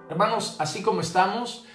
Hermanos, así como estamos,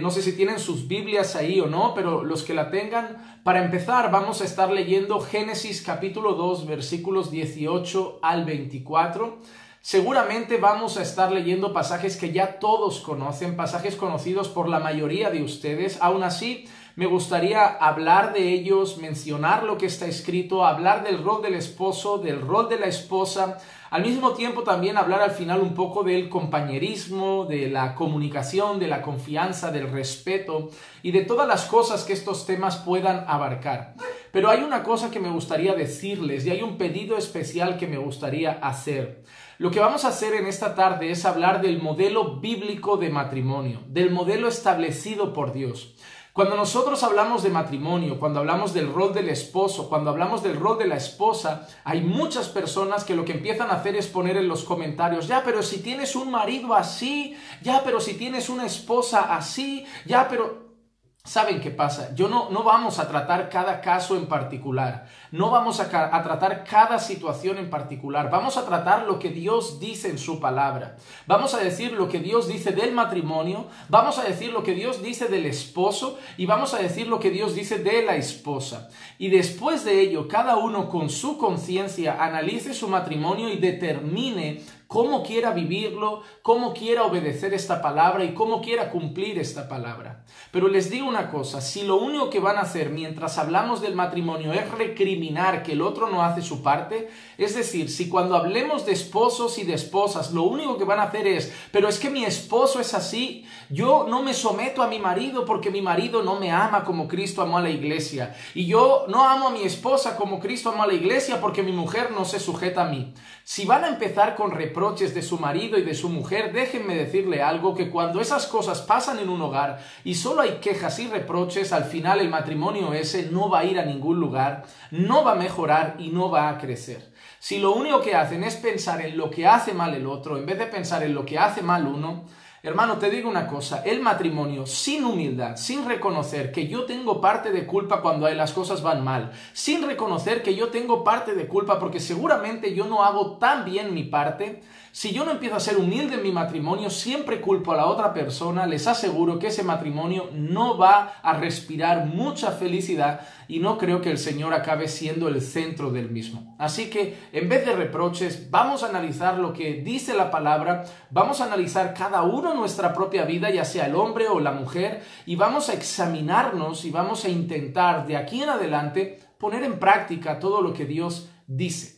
no sé si tienen sus Biblias ahí o no, pero los que la tengan, para empezar vamos a estar leyendo Génesis capítulo 2, versículos 18 al 24. Seguramente vamos a estar leyendo pasajes que ya todos conocen, pasajes conocidos por la mayoría de ustedes. Aún así, me gustaría hablar de ellos, mencionar lo que está escrito, hablar del rol del esposo, del rol de la esposa. Al mismo tiempo también hablar al final un poco del compañerismo, de la comunicación, de la confianza, del respeto y de todas las cosas que estos temas puedan abarcar. Pero hay una cosa que me gustaría decirles y hay un pedido especial que me gustaría hacer. Lo que vamos a hacer en esta tarde es hablar del modelo bíblico de matrimonio, del modelo establecido por Dios. Cuando nosotros hablamos de matrimonio, cuando hablamos del rol del esposo, cuando hablamos del rol de la esposa, hay muchas personas que lo que empiezan a hacer es poner en los comentarios, ya, pero si tienes un marido así, ya, pero si tienes una esposa así, ya, pero... ¿Saben qué pasa? No vamos a tratar cada caso en particular, no vamos a tratar cada situación en particular, vamos a tratar lo que Dios dice en su palabra, vamos a decir lo que Dios dice del matrimonio, vamos a decir lo que Dios dice del esposo y vamos a decir lo que Dios dice de la esposa. Y después de ello, cada uno con su conciencia analice su matrimonio y determine cómo quiera vivirlo, cómo quiera obedecer esta palabra y cómo quiera cumplir esta palabra. Pero les digo una cosa, si lo único que van a hacer mientras hablamos del matrimonio es recriminar que el otro no hace su parte, es decir, si cuando hablemos de esposos y de esposas lo único que van a hacer es, pero es que mi esposo es así, yo no me someto a mi marido porque mi marido no me ama como Cristo amó a la iglesia, y yo no amo a mi esposa como Cristo amó a la iglesia porque mi mujer no se sujeta a mí. Si van a empezar con reproches de su marido y de su mujer, déjenme decirle algo, que cuando esas cosas pasan en un hogar y solo hay quejas y reproches, al final el matrimonio ese no va a ir a ningún lugar, no va a mejorar y no va a crecer. Si lo único que hacen es pensar en lo que hace mal el otro, en vez de pensar en lo que hace mal uno, hermano, te digo una cosa, el matrimonio sin humildad, sin reconocer que yo tengo parte de culpa cuando las cosas van mal, sin reconocer que yo tengo parte de culpa porque seguramente yo no hago tan bien mi parte, si yo no empiezo a ser humilde en mi matrimonio, siempre culpo a la otra persona, les aseguro que ese matrimonio no va a respirar mucha felicidad y no creo que el Señor acabe siendo el centro del mismo. Así que en vez de reproches, vamos a analizar lo que dice la palabra, vamos a analizar cada uno nuestra propia vida, ya sea el hombre o la mujer, y vamos a examinarnos y vamos a intentar de aquí en adelante poner en práctica todo lo que Dios dice.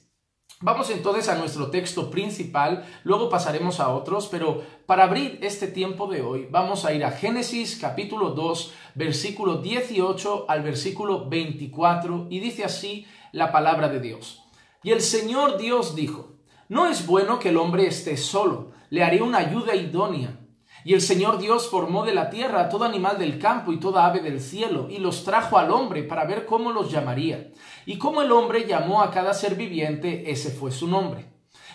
Vamos entonces a nuestro texto principal, luego pasaremos a otros, pero para abrir este tiempo de hoy vamos a ir a Génesis capítulo 2, versículo 18 al versículo 24, y dice así la palabra de Dios. Y el Señor Dios dijo, no es bueno que el hombre esté solo, le haré una ayuda idónea. Y el Señor Dios formó de la tierra todo animal del campo y toda ave del cielo, y los trajo al hombre para ver cómo los llamaría. Y como el hombre llamó a cada ser viviente, ese fue su nombre.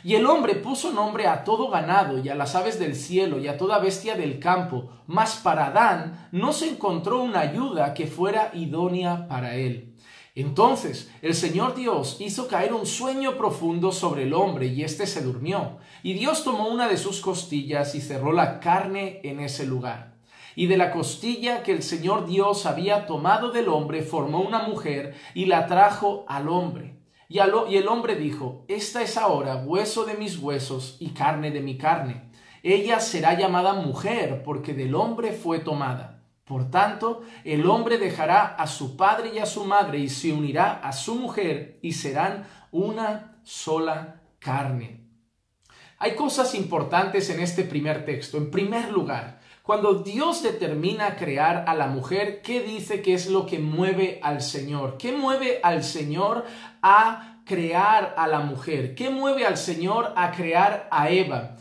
Y el hombre puso nombre a todo ganado y a las aves del cielo y a toda bestia del campo, mas para Adán no se encontró una ayuda que fuera idónea para él. Entonces el Señor Dios hizo caer un sueño profundo sobre el hombre y éste se durmió. Y Dios tomó una de sus costillas y cerró la carne en ese lugar. Y de la costilla que el Señor Dios había tomado del hombre formó una mujer y la trajo al hombre. Y el hombre dijo, esta es ahora hueso de mis huesos y carne de mi carne. Ella será llamada mujer porque del hombre fue tomada. Por tanto, el hombre dejará a su padre y a su madre y se unirá a su mujer y serán una sola carne. Hay cosas importantes en este primer texto. En primer lugar, cuando Dios determina crear a la mujer, ¿qué dice que es lo que mueve al Señor? ¿Qué mueve al Señor a crear a la mujer? ¿Qué mueve al Señor a crear a Eva?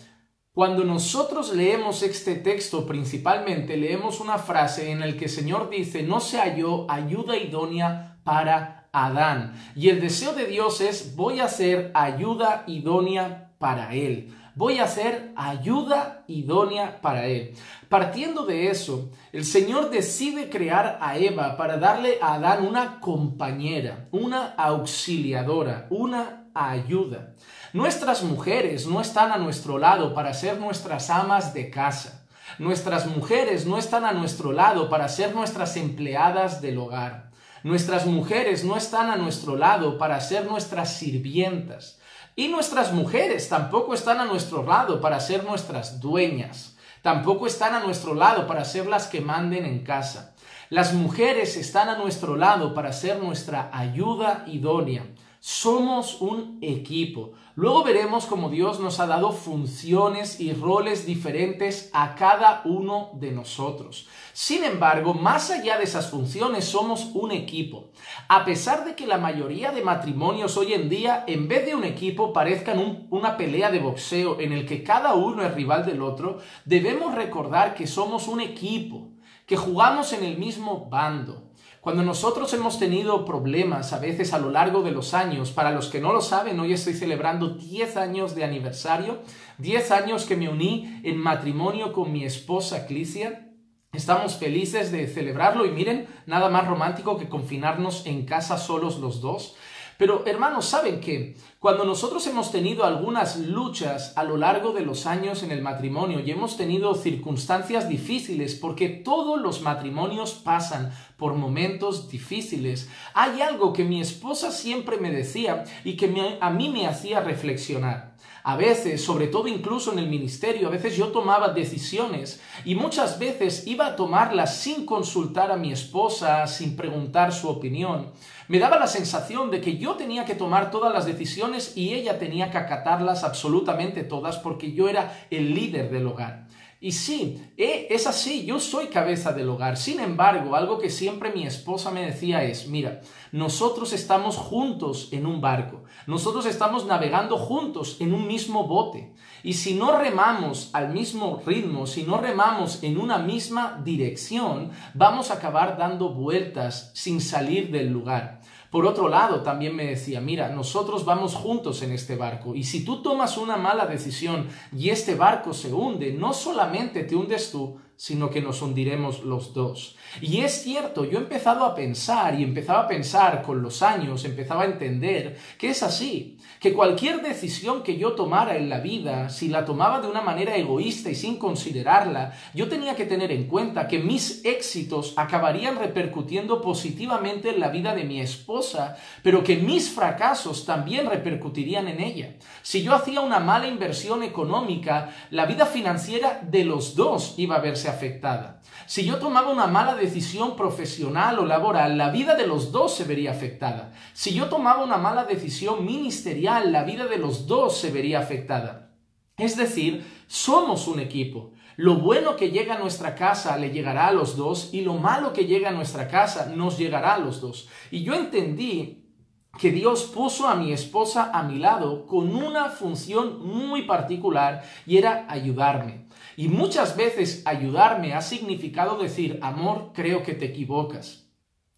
Cuando nosotros leemos este texto, principalmente leemos una frase en la que el Señor dice, no se halló ayuda idónea para Adán. Y el deseo de Dios es, voy a hacer ayuda idónea para él. voy a ser ayuda idónea para él. Partiendo de eso, el Señor decide crear a Eva para darle a Adán una compañera, una auxiliadora, una ayuda. Nuestras mujeres no están a nuestro lado para ser nuestras amas de casa. Nuestras mujeres no están a nuestro lado para ser nuestras empleadas del hogar. Nuestras mujeres no están a nuestro lado para ser nuestras sirvientas. Y nuestras mujeres tampoco están a nuestro lado para ser nuestras dueñas. Tampoco están a nuestro lado para ser las que manden en casa. Las mujeres están a nuestro lado para ser nuestra ayuda idónea. Somos un equipo. Luego veremos cómo Dios nos ha dado funciones y roles diferentes a cada uno de nosotros. Sin embargo, más allá de esas funciones, somos un equipo. A pesar de que la mayoría de matrimonios hoy en día, en vez de un equipo, parezcan una pelea de boxeo en el que cada uno es rival del otro, debemos recordar que somos un equipo, que jugamos en el mismo bando. Cuando nosotros hemos tenido problemas a veces a lo largo de los años, para los que no lo saben, hoy estoy celebrando 10 años de aniversario, 10 años que me uní en matrimonio con mi esposa Clicia. Estamos felices de celebrarlo y miren, nada más romántico que confinarnos en casa solos los dos. Pero hermanos, ¿saben qué? Cuando nosotros hemos tenido algunas luchas a lo largo de los años en el matrimonio y hemos tenido circunstancias difíciles, porque todos los matrimonios pasan por momentos difíciles, hay algo que mi esposa siempre me decía y que a mí me hacía reflexionar. A veces, sobre todo incluso en el ministerio, a veces yo tomaba decisiones y muchas veces iba a tomarlas sin consultar a mi esposa, sin preguntar su opinión. Me daba la sensación de que yo tenía que tomar todas las decisiones y ella tenía que acatarlas absolutamente todas porque yo era el líder del hogar. Y sí, es así, yo soy cabeza del hogar. Sin embargo, algo que siempre mi esposa me decía es, mira, nosotros estamos juntos en un barco, nosotros estamos navegando juntos en un mismo bote. Y si no remamos al mismo ritmo, si no remamos en una misma dirección, vamos a acabar dando vueltas sin salir del lugar. Por otro lado, también me decía, mira, nosotros vamos juntos en este barco y si tú tomas una mala decisión y este barco se hunde, no solamente te hundes tú, sino que nos hundiremos los dos. Y es cierto, yo he empezado a pensar y empezaba a pensar con los años, empezaba a entender que es así, que cualquier decisión que yo tomara en la vida, si la tomaba de una manera egoísta y sin considerarla, yo tenía que tener en cuenta que mis éxitos acabarían repercutiendo positivamente en la vida de mi esposa, pero que mis fracasos también repercutirían en ella. Si yo hacía una mala inversión económica, la vida financiera de los dos iba a verse afectada. Si yo tomaba una mala decisión profesional o laboral, la vida de los dos se vería afectada. Si yo tomaba una mala decisión ministerial, la vida de los dos se vería afectada. Es decir, somos un equipo. Lo bueno que llega a nuestra casa le llegará a los dos y lo malo que llega a nuestra casa nos llegará a los dos. Y yo entendí que Dios puso a mi esposa a mi lado con una función muy particular y era ayudarme. Y muchas veces ayudarme ha significado decir, amor, creo que te equivocas.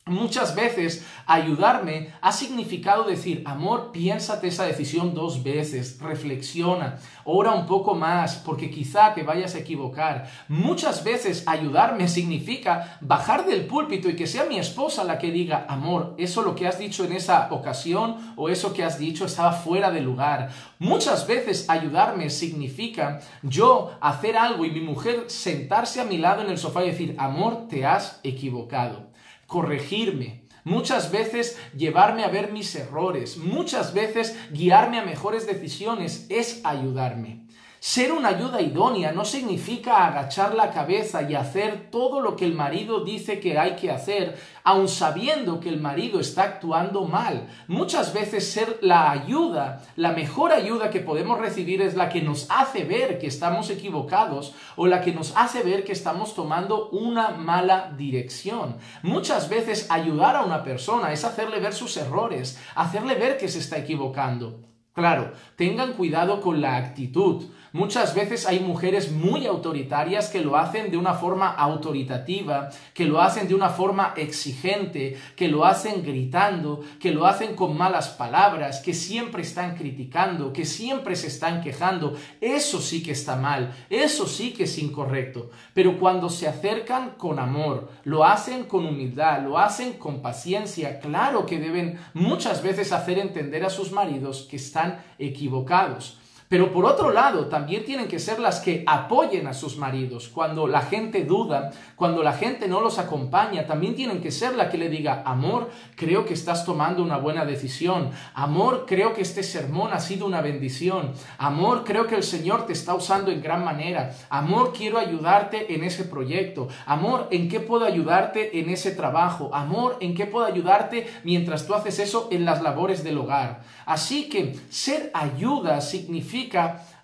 Muchas veces ayudarme ha significado decir, amor, piénsate esa decisión 2 veces, reflexiona, ora un poco más porque quizá te vayas a equivocar. Muchas veces ayudarme significa bajar del púlpito y que sea mi esposa la que diga, amor, eso lo que has dicho en esa ocasión o eso que has dicho estaba fuera de lugar. Muchas veces ayudarme significa yo hacer algo y mi mujer sentarse a mi lado en el sofá y decir, amor, te has equivocado. Corregirme, muchas veces llevarme a ver mis errores, muchas veces guiarme a mejores decisiones es ayudarme. Ser una ayuda idónea no significa agachar la cabeza y hacer todo lo que el marido dice que hay que hacer, aun sabiendo que el marido está actuando mal. Muchas veces ser la ayuda, la mejor ayuda que podemos recibir es la que nos hace ver que estamos equivocados o la que nos hace ver que estamos tomando una mala dirección. Muchas veces ayudar a una persona es hacerle ver sus errores, hacerle ver que se está equivocando. Claro, tengan cuidado con la actitud. Muchas veces hay mujeres muy autoritarias que lo hacen de una forma autoritativa, que lo hacen de una forma exigente, que lo hacen gritando, que lo hacen con malas palabras, que siempre están criticando, que siempre se están quejando. Eso sí que está mal, eso sí que es incorrecto. Pero cuando se acercan con amor, lo hacen con humildad, lo hacen con paciencia, claro que deben muchas veces hacer entender a sus maridos que están equivocados. Pero por otro lado, también tienen que ser las que apoyen a sus maridos. Cuando la gente duda, cuando la gente no los acompaña, también tienen que ser la que le diga: amor, creo que estás tomando una buena decisión. Amor, creo que este sermón ha sido una bendición. Amor, creo que el Señor te está usando en gran manera. Amor, quiero ayudarte en ese proyecto. Amor, ¿en qué puedo ayudarte en ese trabajo? Amor, ¿en qué puedo ayudarte mientras tú haces eso en las labores del hogar? Así que ser ayuda significa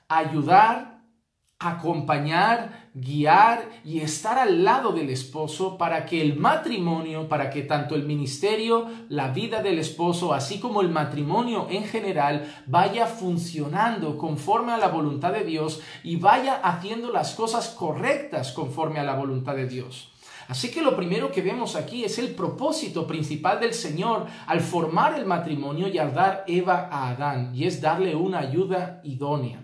ayudar, acompañar, guiar y estar al lado del esposo para que el matrimonio, para que tanto el ministerio, la vida del esposo, así como el matrimonio en general, vaya funcionando conforme a la voluntad de Dios y vaya haciendo las cosas correctas conforme a la voluntad de Dios. Así que lo primero que vemos aquí es el propósito principal del Señor al formar el matrimonio y al dar Eva a Adán, y es darle una ayuda idónea.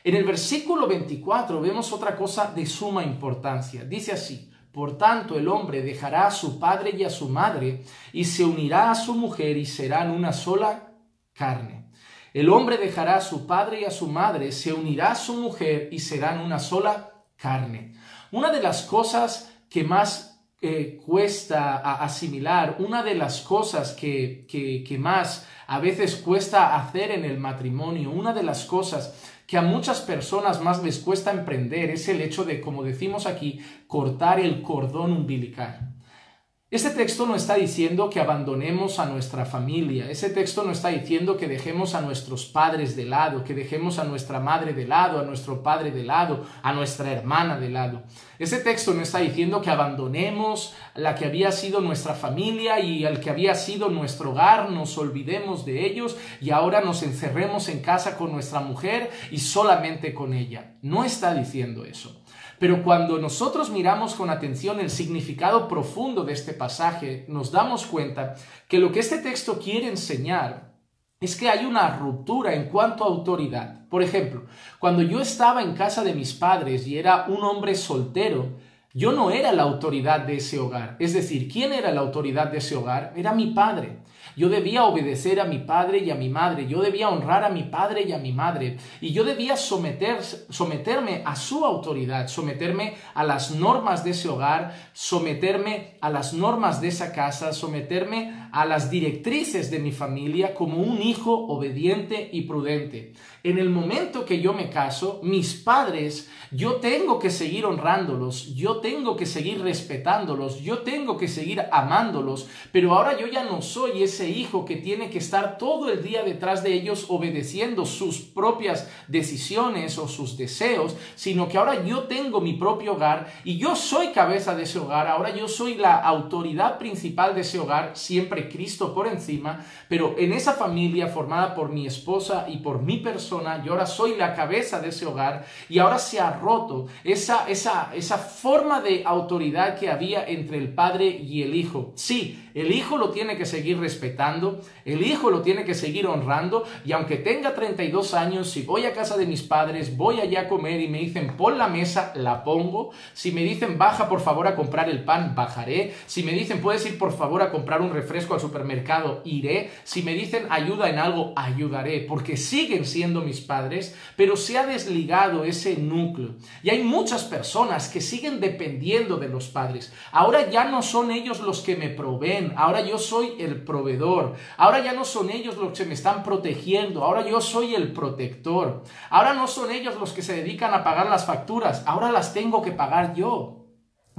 En el versículo 24 vemos otra cosa de suma importancia. Dice así: por tanto, el hombre dejará a su padre y a su madre y se unirá a su mujer y serán una sola carne. El hombre dejará a su padre y a su madre, se unirá a su mujer y serán una sola carne. Una de las cosas que más cuesta asimilar, una de las cosas que más a veces cuesta hacer en el matrimonio, una de las cosas que a muchas personas más les cuesta emprender es el hecho de, como decimos aquí, cortar el cordón umbilical. Este texto no está diciendo que abandonemos a nuestra familia. Ese texto no está diciendo que dejemos a nuestros padres de lado, que dejemos a nuestra madre de lado, a nuestro padre de lado, a nuestra hermana de lado. Ese texto no está diciendo que abandonemos la que había sido nuestra familia y el que había sido nuestro hogar, nos olvidemos de ellos y ahora nos encerremos en casa con nuestra mujer y solamente con ella. No está diciendo eso. Pero cuando nosotros miramos con atención el significado profundo de este pasaje, nos damos cuenta que lo que este texto quiere enseñar es que hay una ruptura en cuanto a autoridad. Por ejemplo, cuando yo estaba en casa de mis padres y era un hombre soltero, yo no era la autoridad de ese hogar. Es decir, ¿quién era la autoridad de ese hogar? Era mi padre. Yo debía obedecer a mi padre y a mi madre. Yo debía honrar a mi padre y a mi madre. Y yo debía someterme a su autoridad, someterme a las normas de ese hogar, someterme a las normas de esa casa, someterme a las directrices de mi familia como un hijo obediente y prudente. En el momento que yo me caso, mis padres, yo tengo que seguir honrándolos, yo tengo que seguir respetándolos, yo tengo que seguir amándolos, pero ahora yo ya no soy ese hijo que tiene que estar todo el día detrás de ellos obedeciendo sus propias decisiones o sus deseos, sino que ahora yo tengo mi propio hogar y yo soy cabeza de ese hogar, ahora yo soy la autoridad principal de ese hogar, siempre Cristo por encima, pero en esa familia formada por mi esposa y por mi persona, yo ahora soy la cabeza de ese hogar y ahora se ha roto esa forma de autoridad que había entre el padre y el hijo. Sí, el hijo lo tiene que seguir respetando, el hijo lo tiene que seguir honrando y aunque tenga 32 años, si voy a casa de mis padres, voy allá a comer y me dicen pon la mesa, la pongo. Si me dicen baja por favor a comprar el pan, bajaré. Si me dicen puedes ir por favor a comprar un refresco al supermercado, iré. Si me dicen ayuda en algo, ayudaré, porque siguen siendo mis padres, pero se ha desligado ese núcleo. Y hay muchas personas que siguen dependiendo de los padres. Ahora ya no son ellos los que me proveen, ahora yo soy el proveedor. Ahora ya no son ellos los que me están protegiendo, ahora yo soy el protector. Ahora no son ellos los que se dedican a pagar las facturas, ahora las tengo que pagar yo.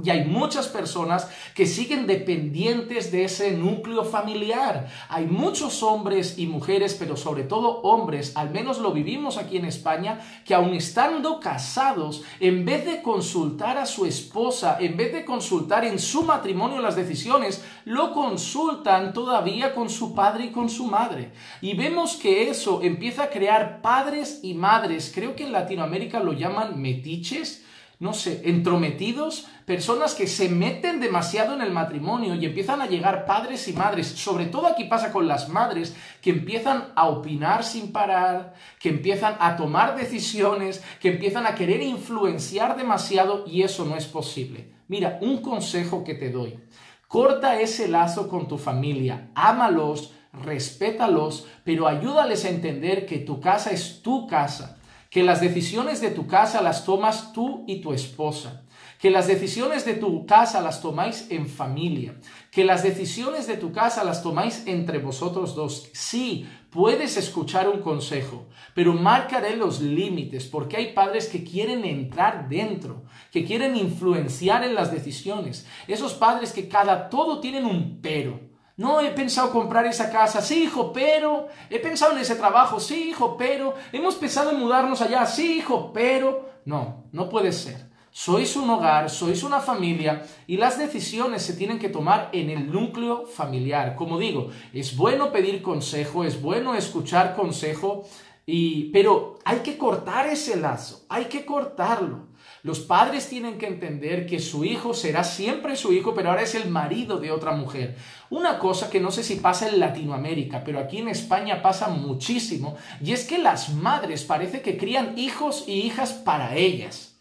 Y hay muchas personas que siguen dependientes de ese núcleo familiar. Hay muchos hombres y mujeres, pero sobre todo hombres, al menos lo vivimos aquí en España, que aun estando casados, en vez de consultar a su esposa, en vez de consultar en su matrimonio las decisiones, lo consultan todavía con su padre y con su madre. Y vemos que eso empieza a crear padres y madres, creo que en Latinoamérica lo llaman metiches, no sé, entrometidos, personas que se meten demasiado en el matrimonio y empiezan a llegar padres y madres, sobre todo aquí pasa con las madres, que empiezan a opinar sin parar, que empiezan a tomar decisiones, que empiezan a querer influenciar demasiado y eso no es posible. Mira, un consejo que te doy, corta ese lazo con tu familia, ámalos, respétalos, pero ayúdales a entender que tu casa es tu casa. Que las decisiones de tu casa las tomas tú y tu esposa. Que las decisiones de tu casa las tomáis en familia. Que las decisiones de tu casa las tomáis entre vosotros dos. Sí, puedes escuchar un consejo, pero marcaré los límites porque hay padres que quieren entrar dentro, que quieren influenciar en las decisiones. Esos padres que todo tienen un pero. No, he pensado comprar esa casa, sí, hijo, pero... He pensado en ese trabajo, sí, hijo, pero... Hemos pensado en mudarnos allá, sí, hijo, pero... No, no puede ser. Sois un hogar, sois una familia y las decisiones se tienen que tomar en el núcleo familiar. Como digo, es bueno pedir consejo, es bueno escuchar consejo, pero hay que cortar ese lazo, hay que cortarlo. Los padres tienen que entender que su hijo será siempre su hijo, pero ahora es el marido de otra mujer. Una cosa que no sé si pasa en Latinoamérica, pero aquí en España pasa muchísimo, y es que las madres parece que crían hijos y hijas para ellas.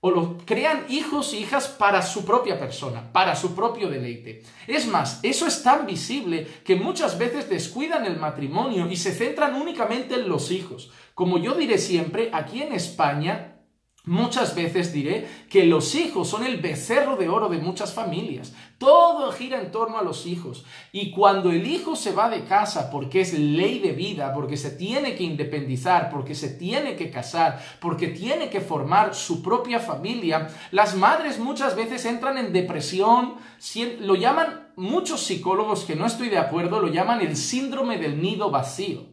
O crean hijos e hijas para su propia persona, para su propio deleite. Es más, eso es tan visible que muchas veces descuidan el matrimonio y se centran únicamente en los hijos. Como yo diré siempre, aquí en España... Muchas veces diré que los hijos son el becerro de oro de muchas familias. Todo gira en torno a los hijos. Y cuando el hijo se va de casa porque es ley de vida, porque se tiene que independizar, porque se tiene que casar, porque tiene que formar su propia familia, las madres muchas veces entran en depresión, lo llaman muchos psicólogos, que no estoy de acuerdo, lo llaman el síndrome del nido vacío.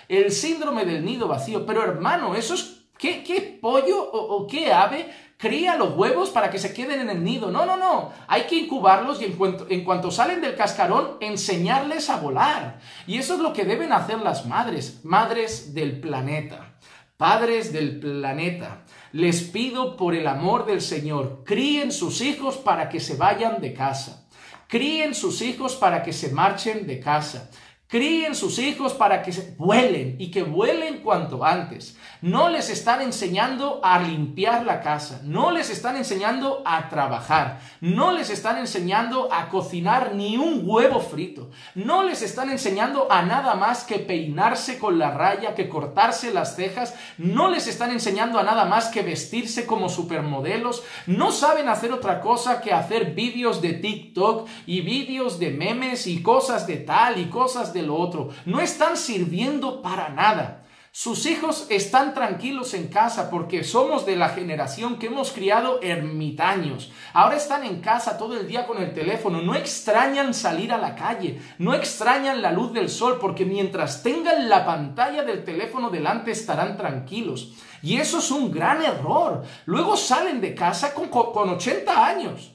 El síndrome del nido vacío. Pero hermano, eso es... ¿Qué pollo o qué ave cría los huevos para que se queden en el nido? No, no, no. Hay que incubarlos y en cuanto salen del cascarón, enseñarles a volar. Y eso es lo que deben hacer las madres, madres del planeta, padres del planeta. Les pido por el amor del Señor, críen sus hijos para que se vayan de casa. Críen sus hijos para que se marchen de casa. Críen sus hijos para que vuelen y que vuelen cuanto antes. No les están enseñando a limpiar la casa, no les están enseñando a trabajar, no les están enseñando a cocinar ni un huevo frito, no les están enseñando a nada más que peinarse con la raya, que cortarse las cejas, no les están enseñando a nada más que vestirse como supermodelos, no saben hacer otra cosa que hacer vídeos de TikTok y vídeos de memes y cosas de tal y cosas de lo otro. No están sirviendo para nada. Sus hijos están tranquilos en casa porque somos de la generación que hemos criado ermitaños. Ahora están en casa todo el día con el teléfono, no extrañan salir a la calle, no extrañan la luz del sol porque mientras tengan la pantalla del teléfono delante estarán tranquilos. Y eso es un gran error. Luego salen de casa con 80 años.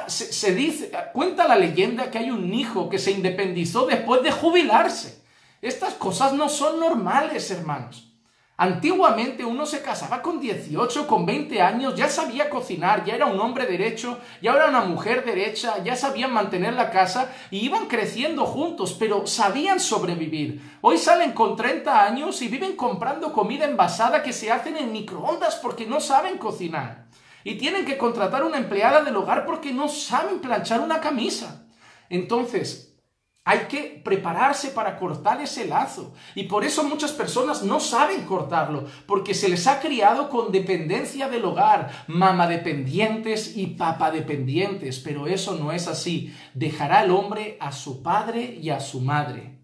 Se dice, cuenta la leyenda que hay un hijo que se independizó después de jubilarse. Estas cosas no son normales, hermanos. Antiguamente uno se casaba con 18, con 20 años, ya sabía cocinar, ya era un hombre derecho, ya era una mujer derecha, ya sabían mantener la casa y iban creciendo juntos, pero sabían sobrevivir. Hoy salen con 30 años y viven comprando comida envasada que se hacen en microondas porque no saben cocinar. Y tienen que contratar una empleada del hogar porque no saben planchar una camisa. Entonces, hay que prepararse para cortar ese lazo. Y por eso muchas personas no saben cortarlo, porque se les ha criado con dependencia del hogar, mamadependientes y papadependientes. Pero eso no es así. Dejará el hombre a su padre y a su madre.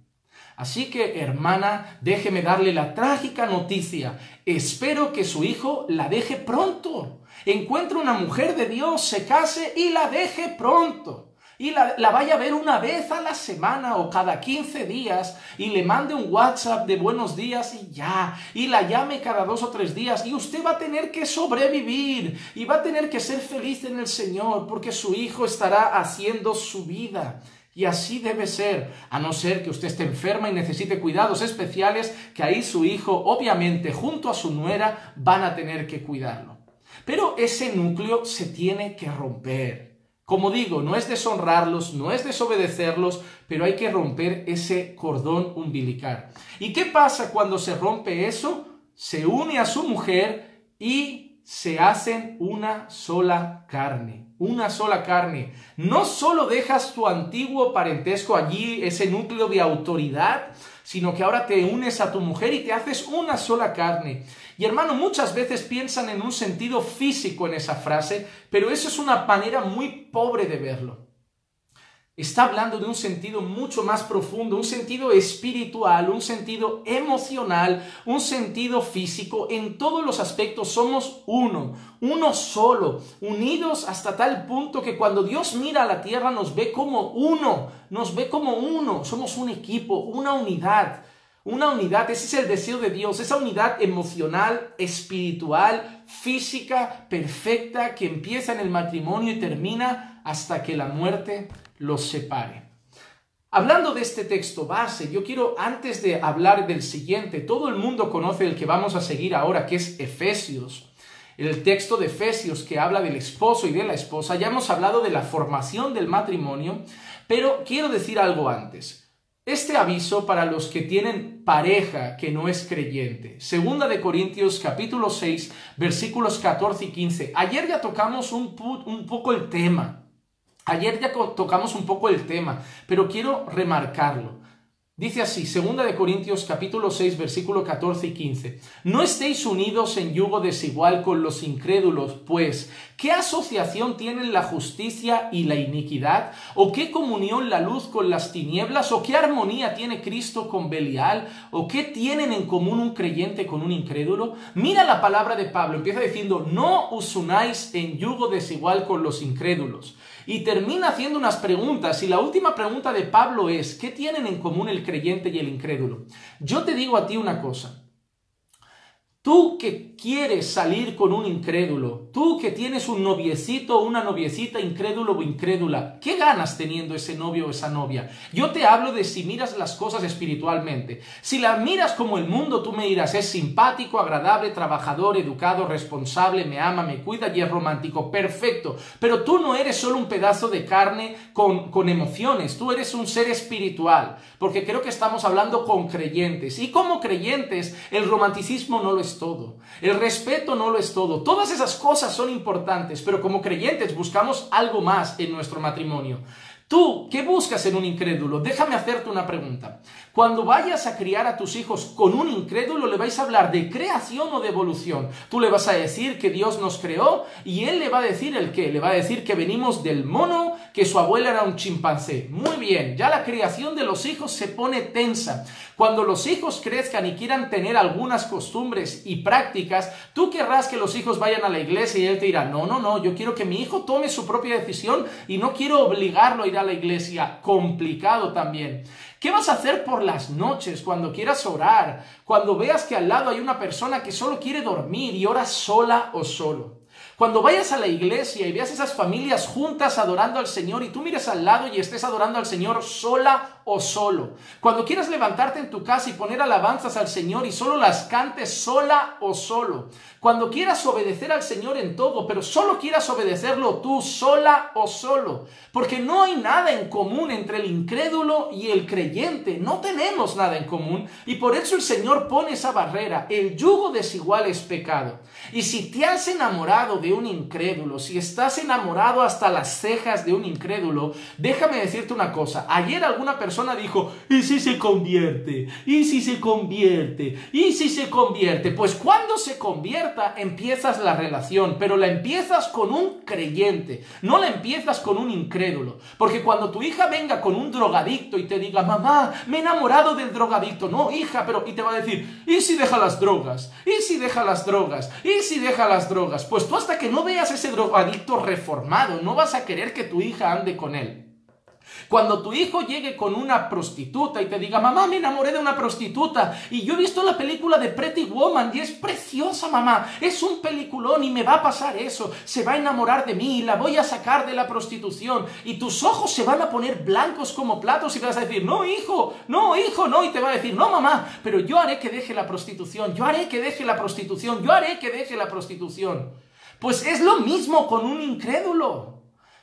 Así que, hermana, déjeme darle la trágica noticia. Espero que su hijo la deje pronto. Encuentre una mujer de Dios, se case y la deje pronto. Y la vaya a ver una vez a la semana o cada 15 días y le mande un WhatsApp de buenos días y ya. Y la llame cada 2 o 3 días y usted va a tener que sobrevivir y va a tener que ser feliz en el Señor porque su hijo estará haciendo su vida. Y así debe ser, a no ser que usted esté enferma y necesite cuidados especiales, que ahí su hijo, obviamente, junto a su nuera, van a tener que cuidarlo. Pero ese núcleo se tiene que romper. Como digo, no es deshonrarlos, no es desobedecerlos, pero hay que romper ese cordón umbilical. ¿Y qué pasa cuando se rompe eso? Se une a su mujer y se hacen una sola carne. Una sola carne. No solo dejas tu antiguo parentesco allí, ese núcleo de autoridad, sino que ahora te unes a tu mujer y te haces una sola carne. Y hermano, muchas veces piensan en un sentido físico en esa frase, pero eso es una manera muy pobre de verlo. Está hablando de un sentido mucho más profundo, un sentido espiritual, un sentido emocional, un sentido físico. En todos los aspectos somos uno solo, unidos hasta tal punto que cuando Dios mira a la tierra nos ve como uno, somos un equipo, una unidad. Una unidad, ese es el deseo de Dios, esa unidad emocional, espiritual, física, perfecta, que empieza en el matrimonio y termina hasta que la muerte los separe. Hablando de este texto base, yo quiero, antes de hablar del siguiente, todo el mundo conoce el que vamos a seguir ahora, que es Efesios. El texto de Efesios que habla del esposo y de la esposa. Ya hemos hablado de la formación del matrimonio, pero quiero decir algo antes. Este aviso para los que tienen pareja que no es creyente. Segunda de Corintios capítulo 6, versículos 14 y 15. Ayer ya tocamos un poco el tema. Pero quiero remarcarlo. Dice así, 2 de Corintios capítulo 6, versículo 14 y 15. No estéis unidos en yugo desigual con los incrédulos, pues, ¿qué asociación tienen la justicia y la iniquidad? ¿O qué comunión la luz con las tinieblas? ¿O qué armonía tiene Cristo con Belial? ¿O qué tienen en común un creyente con un incrédulo? Mira la palabra de Pablo, empieza diciendo, no os unáis en yugo desigual con los incrédulos. Y termina haciendo unas preguntas, y la última pregunta de Pablo es, ¿qué tienen en común el creyente y el incrédulo? Yo te digo a ti una cosa. Tú que quieres salir con un incrédulo, tú que tienes un noviecito o una noviecita incrédulo o incrédula, ¿qué ganas teniendo ese novio o esa novia? Yo te hablo de si miras las cosas espiritualmente. Si la miras como el mundo, tú me dirás, es simpático, agradable, trabajador, educado, responsable, me ama, me cuida y es romántico. Perfecto. Pero tú no eres solo un pedazo de carne con emociones, tú eres un ser espiritual, porque creo que estamos hablando con creyentes. Y como creyentes, el romanticismo no lo es todo. El respeto no lo es todo. Todas esas cosas son importantes, pero como creyentes buscamos algo más en nuestro matrimonio. Tú, ¿qué buscas en un incrédulo? Déjame hacerte una pregunta. Cuando vayas a criar a tus hijos con un incrédulo, ¿le vais a hablar de creación o de evolución? Tú le vas a decir que Dios nos creó y él le va a decir el qué. Le va a decir que venimos del mono, que su abuela era un chimpancé. Muy bien, ya la creación de los hijos se pone tensa. Cuando los hijos crezcan y quieran tener algunas costumbres y prácticas, tú querrás que los hijos vayan a la iglesia y él te dirá, no, yo quiero que mi hijo tome su propia decisión y no quiero obligarlo a ir a la iglesia. Complicado también. ¿Qué vas a hacer por las noches cuando quieras orar? Cuando veas que al lado hay una persona que solo quiere dormir y ora sola o solo. Cuando vayas a la iglesia y veas esas familias juntas adorando al Señor y tú mires al lado y estés adorando al Señor sola o solo. Cuando quieras levantarte en tu casa y poner alabanzas al Señor y solo las cantes sola o solo. Cuando quieras obedecer al Señor en todo, pero solo quieras obedecerlo tú sola o solo. Porque no hay nada en común entre el incrédulo y el creyente. No tenemos nada en común y por eso el Señor pone esa barrera. El yugo desigual es pecado. Y si te has enamorado de un incrédulo, si estás enamorado hasta las cejas de un incrédulo, déjame decirte una cosa. Ayer alguna persona persona dijo, ¿y si se convierte? ¿Y si se convierte? ¿Y si se convierte? Pues cuando se convierta empiezas la relación, pero la empiezas con un creyente, no la empiezas con un incrédulo. Porque cuando tu hija venga con un drogadicto y te diga, mamá, me he enamorado del drogadicto, no, hija, pero, y te va a decir, ¿y si deja las drogas? ¿Y si deja las drogas? ¿Y si deja las drogas? Pues tú hasta que no veas ese drogadicto reformado, no vas a querer que tu hija ande con él. Cuando tu hijo llegue con una prostituta y te diga, mamá, me enamoré de una prostituta y yo he visto la película de Pretty Woman y es preciosa, mamá, es un peliculón y me va a pasar eso, se va a enamorar de mí y la voy a sacar de la prostitución, y tus ojos se van a poner blancos como platos y te vas a decir, no, hijo, no, y te va a decir, no, mamá, pero yo haré que deje la prostitución, yo haré que deje la prostitución, yo haré que deje la prostitución. Pues es lo mismo con un incrédulo.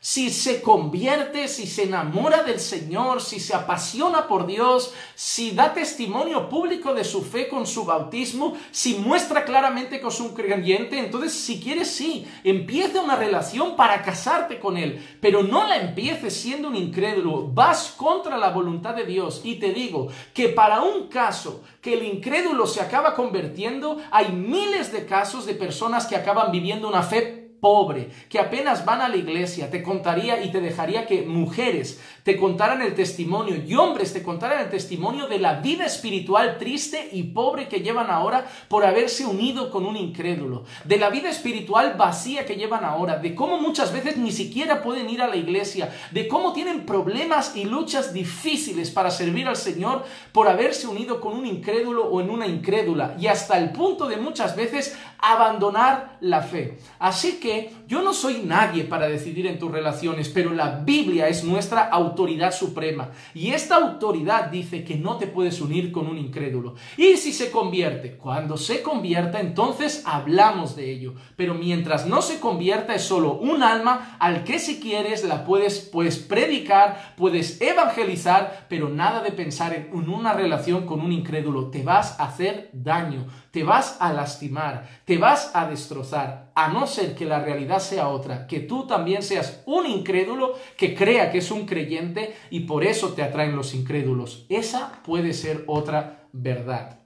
Si se convierte, si se enamora del Señor, si se apasiona por Dios, si da testimonio público de su fe con su bautismo, si muestra claramente que es un creyente, entonces si quieres sí, empieza una relación para casarte con él, pero no la empieces siendo un incrédulo, vas contra la voluntad de Dios. Y te digo que para un caso que el incrédulo se acaba convirtiendo, hay miles de casos de personas que acaban viviendo una fe pobre, que apenas van a la iglesia. Te contaría y te dejaría que mujeres te contaran el testimonio y hombres te contaran el testimonio de la vida espiritual triste y pobre que llevan ahora por haberse unido con un incrédulo, de la vida espiritual vacía que llevan ahora, de cómo muchas veces ni siquiera pueden ir a la iglesia, de cómo tienen problemas y luchas difíciles para servir al Señor por haberse unido con un incrédulo o en una incrédula, y hasta el punto de muchas veces abandonar la fe. Así que yo no soy nadie para decidir en tus relaciones, pero la Biblia es nuestra autoridad suprema, y esta autoridad dice que no te puedes unir con un incrédulo. Y si se convierte, cuando se convierta, entonces hablamos de ello, pero mientras no se convierta es solo un alma al que si quieres la puedes predicar, puedes evangelizar, pero nada de pensar en una relación con un incrédulo. Te vas a hacer daño, te vas a lastimar, te vas a destrozar, a no ser que la realidad sea otra, que tú también seas un incrédulo que crea que es un creyente y por eso te atraen los incrédulos. Esa puede ser otra verdad.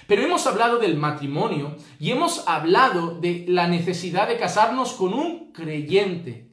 Pero hemos hablado del matrimonio y hemos hablado de la necesidad de casarnos con un creyente,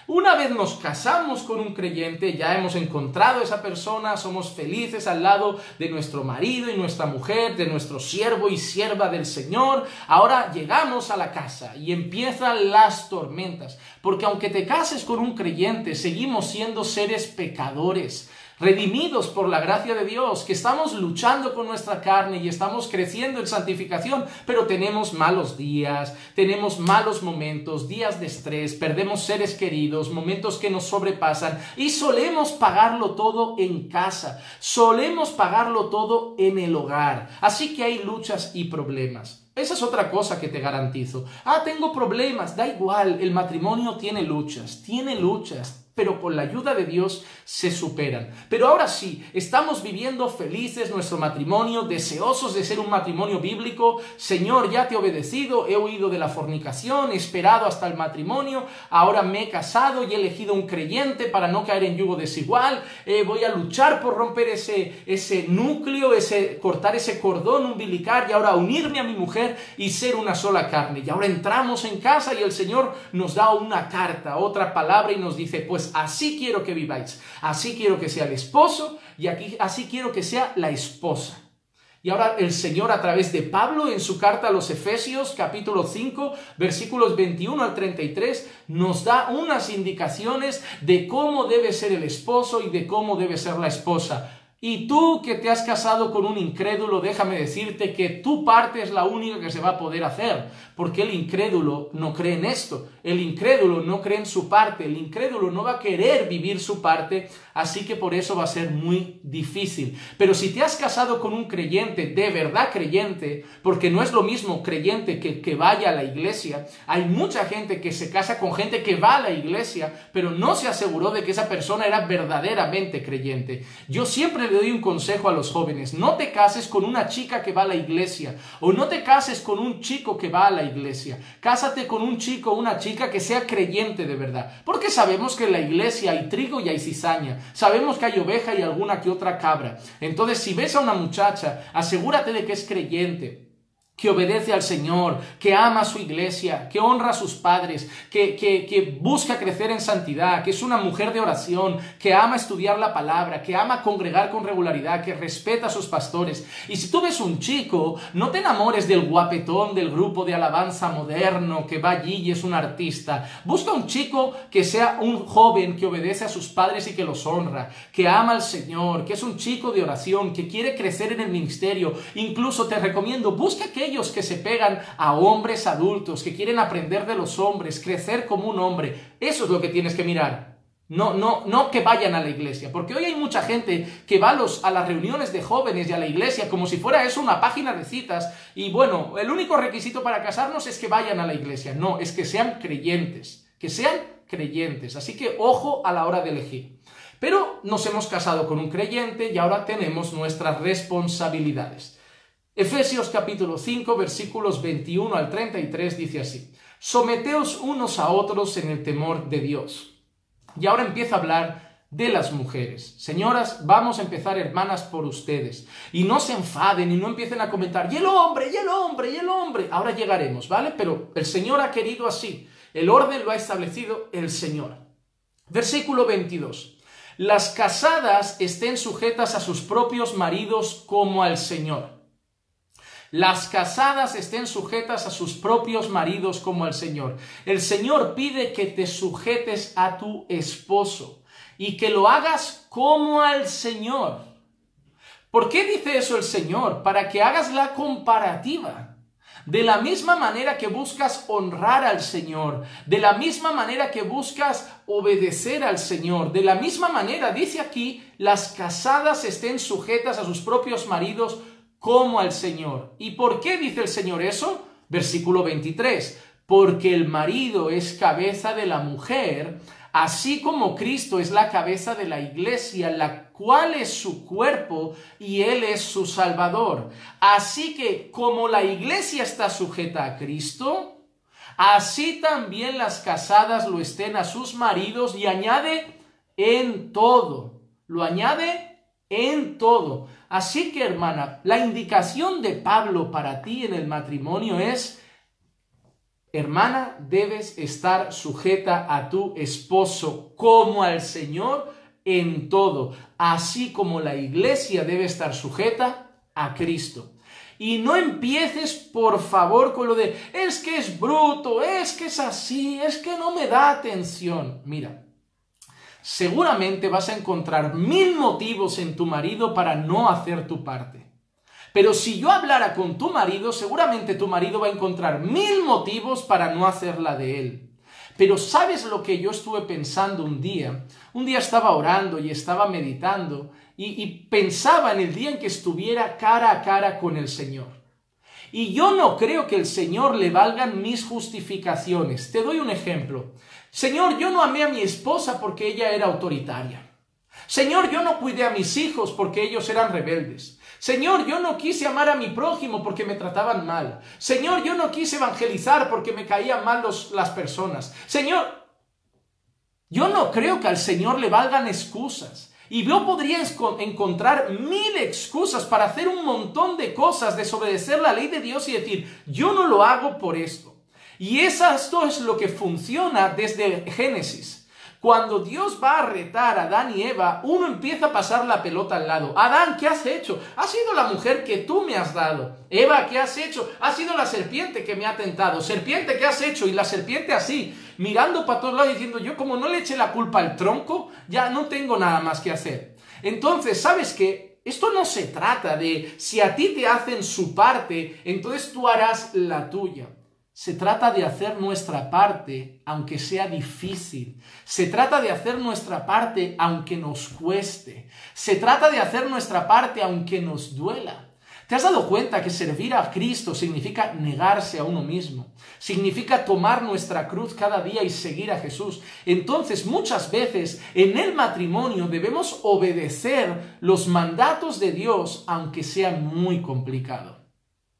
Una vez nos casamos con un creyente, ya hemos encontrado a esa persona, somos felices al lado de nuestro marido y nuestra mujer, de nuestro siervo y sierva del Señor. Ahora llegamos a la casa y empiezan las tormentas, porque aunque te cases con un creyente, seguimos siendo seres pecadores, redimidos por la gracia de Dios, que estamos luchando con nuestra carne y estamos creciendo en santificación, pero tenemos malos días, tenemos malos momentos, días de estrés, perdemos seres queridos, momentos que nos sobrepasan y solemos pagarlo todo en casa, solemos pagarlo todo en el hogar, así que hay luchas y problemas. Esa es otra cosa que te garantizo. Tengo problemas, da igual, el matrimonio tiene luchas, pero con la ayuda de Dios se superan. Pero ahora sí, estamos viviendo felices nuestro matrimonio, deseosos de ser un matrimonio bíblico. Señor, ya te he obedecido, he huido de la fornicación, he esperado hasta el matrimonio, ahora me he casado y he elegido un creyente para no caer en yugo desigual. Voy a luchar por romper ese núcleo, cortar ese cordón umbilical y ahora unirme a mi mujer y ser una sola carne. Y ahora entramos en casa y el Señor nos da una carta, otra palabra y nos dice, pues así quiero que viváis, así quiero que sea el esposo y así quiero que sea la esposa. Y ahora el Señor a través de Pablo en su carta a los Efesios capítulo 5 versículos 21 al 33 nos da unas indicaciones de cómo debe ser el esposo y de cómo debe ser la esposa. Y tú que te has casado con un incrédulo, déjame decirte que tu parte es la única que se va a poder hacer, porque el incrédulo no cree en esto, el incrédulo no cree en su parte, el incrédulo no va a querer vivir su parte, así que por eso va a ser muy difícil. Pero si te has casado con un creyente, de verdad creyente, porque no es lo mismo creyente que vaya a la iglesia, hay mucha gente que se casa con gente que va a la iglesia, pero no se aseguró de que esa persona era verdaderamente creyente. Yo siempre le doy un consejo a los jóvenes: no te cases con una chica que va a la iglesia, o no te cases con un chico que va a la iglesia. Cásate con un chico o una chica que sea creyente de verdad, porque sabemos que en la iglesia hay trigo y hay cizaña, sabemos que hay oveja y alguna que otra cabra. Entonces, si ves a una muchacha, asegúrate de que es creyente, que obedece al Señor, que ama a su iglesia, que honra a sus padres, que busca crecer en santidad, que es una mujer de oración, que ama estudiar la palabra, que ama congregar con regularidad, que respeta a sus pastores. Y si tú ves un chico, no te enamores del guapetón del grupo de alabanza moderno que va allí y es un artista. Busca un chico que sea un joven que obedece a sus padres y que los honra, que ama al Señor, que es un chico de oración, que quiere crecer en el ministerio. Incluso te recomiendo, busca aquellos que se pegan a hombres adultos, que quieren aprender de los hombres, crecer como un hombre. Eso es lo que tienes que mirar. No que vayan a la iglesia, porque hoy hay mucha gente que va a las reuniones de jóvenes y a la iglesia como si fuera eso una página de citas, y bueno, el único requisito para casarnos es que vayan a la iglesia. No, es que sean creyentes, así que ojo a la hora de elegir. Pero nos hemos casado con un creyente y ahora tenemos nuestras responsabilidades. Efesios capítulo 5, versículos 21 al 33 dice así: someteos unos a otros en el temor de Dios. Y ahora empieza a hablar de las mujeres. Señoras, vamos a empezar, hermanas, por ustedes. Y no se enfaden y no empiecen a comentar: y el hombre, y el hombre, y el hombre. Ahora llegaremos, ¿vale? Pero el Señor ha querido así. El orden lo ha establecido el Señor. Versículo 22. Las casadas estén sujetas a sus propios maridos como al Señor. Las casadas estén sujetas a sus propios maridos como al Señor. El Señor pide que te sujetes a tu esposo y que lo hagas como al Señor. ¿Por qué dice eso el Señor? Para que hagas la comparativa. De la misma manera que buscas honrar al Señor, de la misma manera que buscas obedecer al Señor, de la misma manera, dice aquí, las casadas estén sujetas a sus propios maridos como al Señor. ¿Y por qué dice el Señor eso? Versículo 23. Porque el marido es cabeza de la mujer, así como Cristo es la cabeza de la iglesia, la cual es su cuerpo y Él es su Salvador. Así que como la iglesia está sujeta a Cristo, así también las casadas lo estén a sus maridos, y añade en todo. Lo añade en todo. Así que, hermana, la indicación de Pablo para ti en el matrimonio es: hermana, debes estar sujeta a tu esposo como al Señor en todo, así como la iglesia debe estar sujeta a Cristo. Y no empieces, por favor, con lo de: es que es bruto, es que es así, es que no me da atención. Mira, seguramente vas a encontrar 1000 motivos en tu marido para no hacer tu parte. Pero si yo hablara con tu marido, seguramente tu marido va a encontrar 1000 motivos para no hacer la de él. Pero ¿sabes lo que yo estuve pensando un día? Un día estaba orando y estaba meditando y pensaba en el día en que estuviera cara a cara con el Señor. Y yo no creo que el Señor le valgan mis justificaciones. Te doy un ejemplo. Señor, yo no amé a mi esposa porque ella era autoritaria. Señor, yo no cuidé a mis hijos porque ellos eran rebeldes. Señor, yo no quise amar a mi prójimo porque me trataban mal. Señor, yo no quise evangelizar porque me caían mal las personas. Señor, yo no creo que al Señor le valgan excusas. Y yo podría encontrar 1000 excusas para hacer un montón de cosas, desobedecer la ley de Dios y decir: yo no lo hago por esto. Y esto es lo que funciona desde Génesis. Cuando Dios va a retar a Adán y Eva, uno empieza a pasar la pelota al lado. Adán, ¿qué has hecho? Ha sido la mujer que tú me has dado. Eva, ¿qué has hecho? Ha sido la serpiente que me ha tentado. Serpiente, ¿qué has hecho? Y la serpiente así, mirando para todos lados, diciendo: yo como no le eché la culpa al tronco, ya no tengo nada más que hacer. Entonces, ¿sabes qué? Esto no se trata de si a ti te hacen su parte, entonces tú harás la tuya. Se trata de hacer nuestra parte, aunque sea difícil. Se trata de hacer nuestra parte, aunque nos cueste. Se trata de hacer nuestra parte, aunque nos duela. ¿Te has dado cuenta que servir a Cristo significa negarse a uno mismo? Significa tomar nuestra cruz cada día y seguir a Jesús. Entonces, muchas veces en el matrimonio debemos obedecer los mandatos de Dios, aunque sea muy complicado,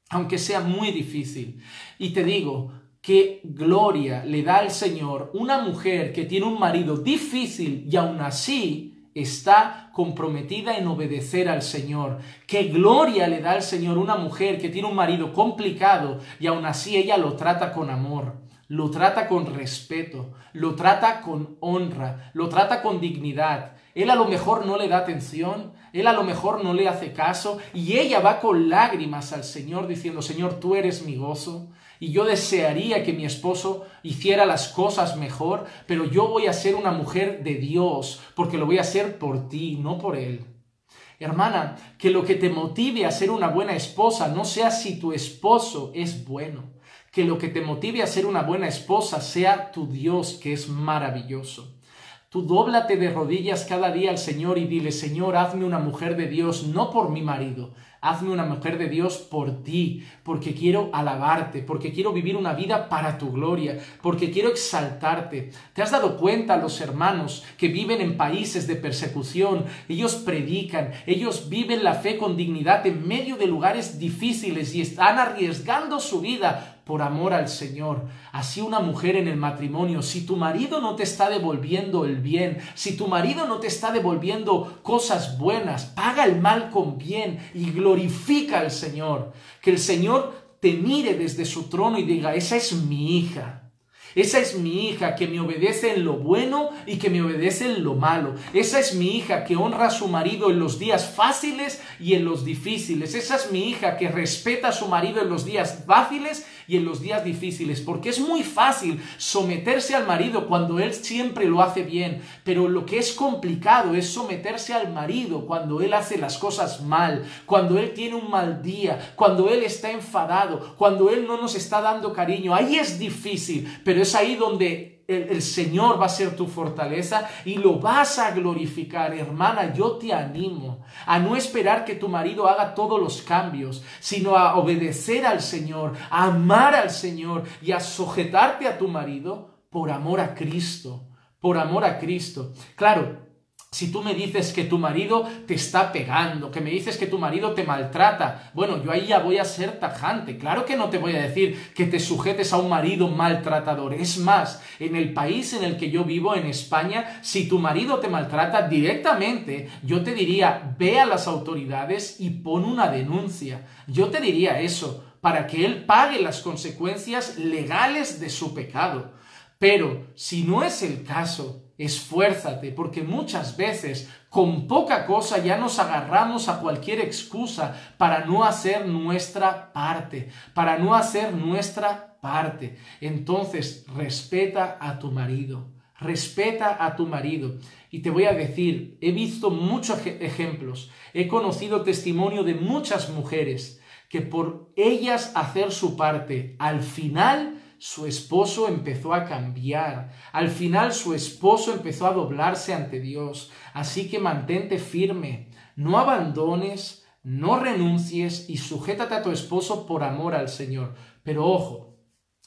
aunque sea muy difícil. Y te digo, qué gloria le da al Señor una mujer que tiene un marido difícil y aún así está comprometida en obedecer al Señor. Qué gloria le da al Señor una mujer que tiene un marido complicado y aún así ella lo trata con amor, lo trata con respeto, lo trata con honra, lo trata con dignidad. Él a lo mejor no le da atención, él a lo mejor no le hace caso y ella va con lágrimas al Señor diciendo: Señor, tú eres mi gozo. Y yo desearía que mi esposo hiciera las cosas mejor, pero yo voy a ser una mujer de Dios, porque lo voy a hacer por ti, no por él. Hermana, que lo que te motive a ser una buena esposa no sea si tu esposo es bueno. Que lo que te motive a ser una buena esposa sea tu Dios, que es maravilloso. Tú dóblate de rodillas cada día al Señor y dile: Señor, hazme una mujer de Dios, no por mi marido. Hazme una mujer de Dios por ti, porque quiero alabarte, porque quiero vivir una vida para tu gloria, porque quiero exaltarte. ¿Te has dado cuenta los hermanos que viven en países de persecución? Ellos predican, ellos viven la fe con dignidad en medio de lugares difíciles y están arriesgando su vida por amor al Señor. Así una mujer en el matrimonio, si tu marido no te está devolviendo el bien, si tu marido no te está devolviendo cosas buenas, paga el mal con bien y glorifica al Señor. Que el Señor te mire desde su trono y diga: esa es mi hija. Esa es mi hija que me obedece en lo bueno y que me obedece en lo malo. Esa es mi hija que honra a su marido en los días fáciles y en los difíciles. Esa es mi hija que respeta a su marido en los días fáciles y en los días difíciles. Porque es muy fácil someterse al marido cuando él siempre lo hace bien. Pero lo que es complicado es someterse al marido cuando él hace las cosas mal, cuando él tiene un mal día, cuando él está enfadado, cuando él no nos está dando cariño. Ahí es difícil, pero es ahí donde el Señor va a ser tu fortaleza y lo vas a glorificar. Hermana, yo te animo a no esperar que tu marido haga todos los cambios, sino a obedecer al Señor, a amar al Señor y a sujetarte a tu marido por amor a Cristo, por amor a Cristo. Claro, si tú me dices que tu marido te está pegando, que me dices que tu marido te maltrata, bueno, yo ahí ya voy a ser tajante. Claro que no te voy a decir que te sujetes a un marido maltratador. Es más, en el país en el que yo vivo, en España, si tu marido te maltrata directamente, yo te diría: ve a las autoridades y pon una denuncia. Yo te diría eso, para que él pague las consecuencias legales de su pecado. Pero si no es el caso, esfuérzate, porque muchas veces con poca cosa ya nos agarramos a cualquier excusa para no hacer nuestra parte, Entonces, respeta a tu marido. Respeta a tu marido. Y te voy a decir, he visto muchos ejemplos, he conocido testimonio de muchas mujeres que por ellas hacer su parte, al final su esposo empezó a cambiar. Al final su esposo empezó a doblarse ante Dios. Así que mantente firme. No abandones, no renuncies y sujétate a tu esposo por amor al Señor. Pero ojo,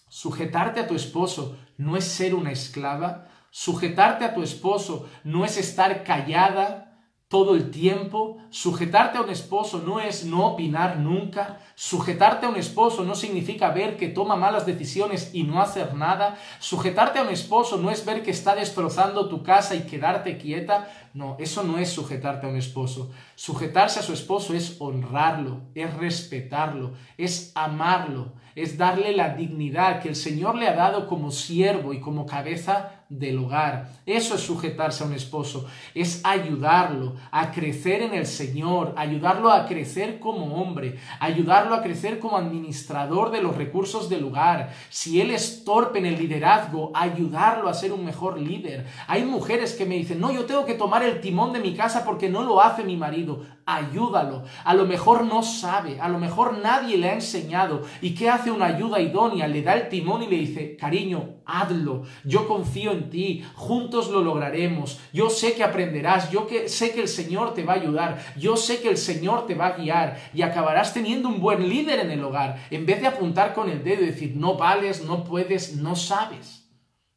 sujetarte a tu esposo no es ser una esclava. Sujetarte a tu esposo no es estar callada todo el tiempo. Sujetarte a un esposo no es no opinar nunca. Sujetarte a un esposo no significa ver que toma malas decisiones y no hacer nada. Sujetarte a un esposo no es ver que está destrozando tu casa y quedarte quieta. No, eso no es sujetarte a un esposo. Sujetarse a su esposo es honrarlo, es respetarlo, es amarlo, es darle la dignidad que el Señor le ha dado como siervo y como cabeza del hogar. Eso es sujetarse a un esposo, es ayudarlo a crecer en el Señor, ayudarlo a crecer como hombre, ayudarlo a crecer como administrador de los recursos del hogar. Si él es torpe en el liderazgo, ayudarlo a ser un mejor líder. Hay mujeres que me dicen: no, yo tengo que tomar el timón de mi casa porque no lo hace mi marido. Ayúdalo. A lo mejor no sabe, a lo mejor nadie le ha enseñado. ¿Y qué hace una ayuda idónea? Le da el timón y le dice, cariño, hazlo. Yo confío en ti, juntos lo lograremos. Yo sé que aprenderás, sé que el Señor te va a ayudar, yo sé que el Señor te va a guiar y acabarás teniendo un buen líder en el hogar, en vez de apuntar con el dedo y decir, no vales, no puedes, no sabes.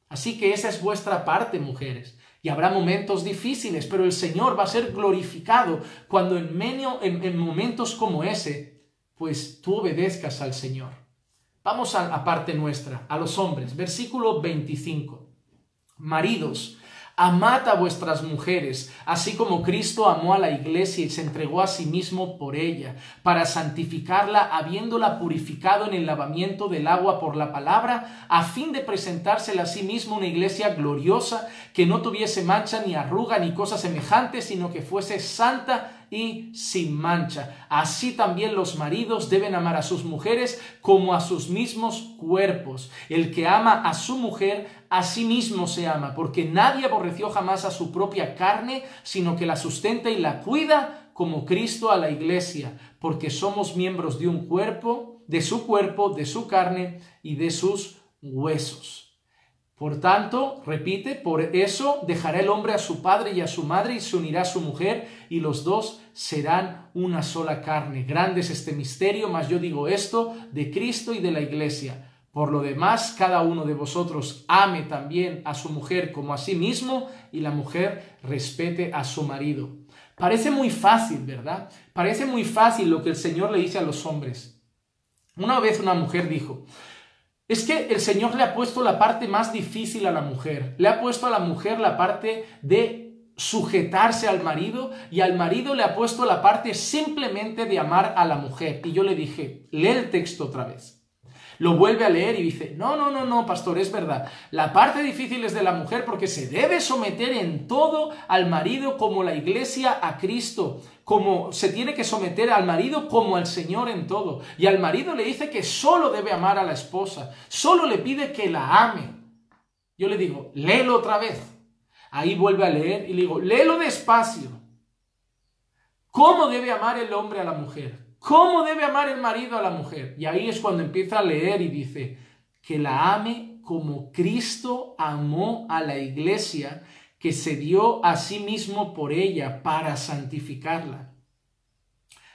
Así que esa es vuestra parte, mujeres. Y habrá momentos difíciles, pero el Señor va a ser glorificado cuando en momentos como ese, pues tú obedezcas al Señor. Vamos a la parte nuestra, a los hombres. Versículo 25. Maridos, amad a vuestras mujeres, así como Cristo amó a la iglesia y se entregó a sí mismo por ella, para santificarla, habiéndola purificado en el lavamiento del agua por la palabra, a fin de presentársela a sí mismo una iglesia gloriosa, que no tuviese mancha ni arruga ni cosa semejante, sino que fuese santa y sin mancha. Así también los maridos deben amar a sus mujeres como a sus mismos cuerpos. El que ama a su mujer, a sí mismo se ama, porque nadie aborreció jamás a su propia carne, sino que la sustenta y la cuida, como Cristo a la iglesia, porque somos miembros de un cuerpo, de su carne y de sus huesos. Por tanto, repite, por eso dejará el hombre a su padre y a su madre y se unirá a su mujer y los dos serán una sola carne. Grande es este misterio, mas yo digo esto de Cristo y de la iglesia. Por lo demás, cada uno de vosotros ame también a su mujer como a sí mismo y la mujer respete a su marido. Parece muy fácil, ¿verdad? Parece muy fácil lo que el Señor le dice a los hombres. Una vez una mujer dijo, es que el Señor le ha puesto la parte más difícil a la mujer. Le ha puesto a la mujer la parte de sujetarse al marido y al marido le ha puesto la parte simplemente de amar a la mujer. Y yo le dije, lee el texto otra vez. Lo vuelve a leer y dice, no, pastor, es verdad. La parte difícil es de la mujer porque se debe someter en todo al marido como la iglesia a Cristo. Como se tiene que someter al marido como al Señor en todo. Y al marido le dice que solo debe amar a la esposa. Solo le pide que la ame. Yo le digo, léelo otra vez. Ahí vuelve a leer y le digo, léelo despacio. ¿Cómo debe amar el hombre a la mujer? ¿Cómo debe amar el marido a la mujer? Y ahí es cuando empieza a leer y dice, que la ame como Cristo amó a la iglesia, que se dio a sí mismo por ella para santificarla.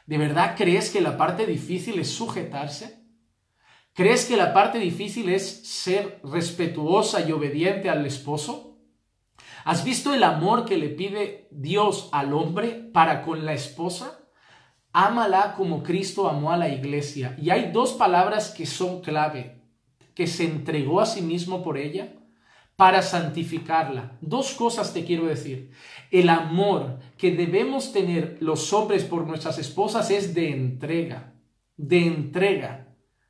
¿De verdad crees que la parte difícil es sujetarse? ¿Crees que la parte difícil es ser respetuosa y obediente al esposo? ¿Has visto el amor que le pide Dios al hombre para con la esposa? Ámala como Cristo amó a la iglesia. Y hay dos palabras que son clave. Que se entregó a sí mismo por ella para santificarla. Dos cosas te quiero decir. El amor que debemos tener los hombres por nuestras esposas es de entrega. De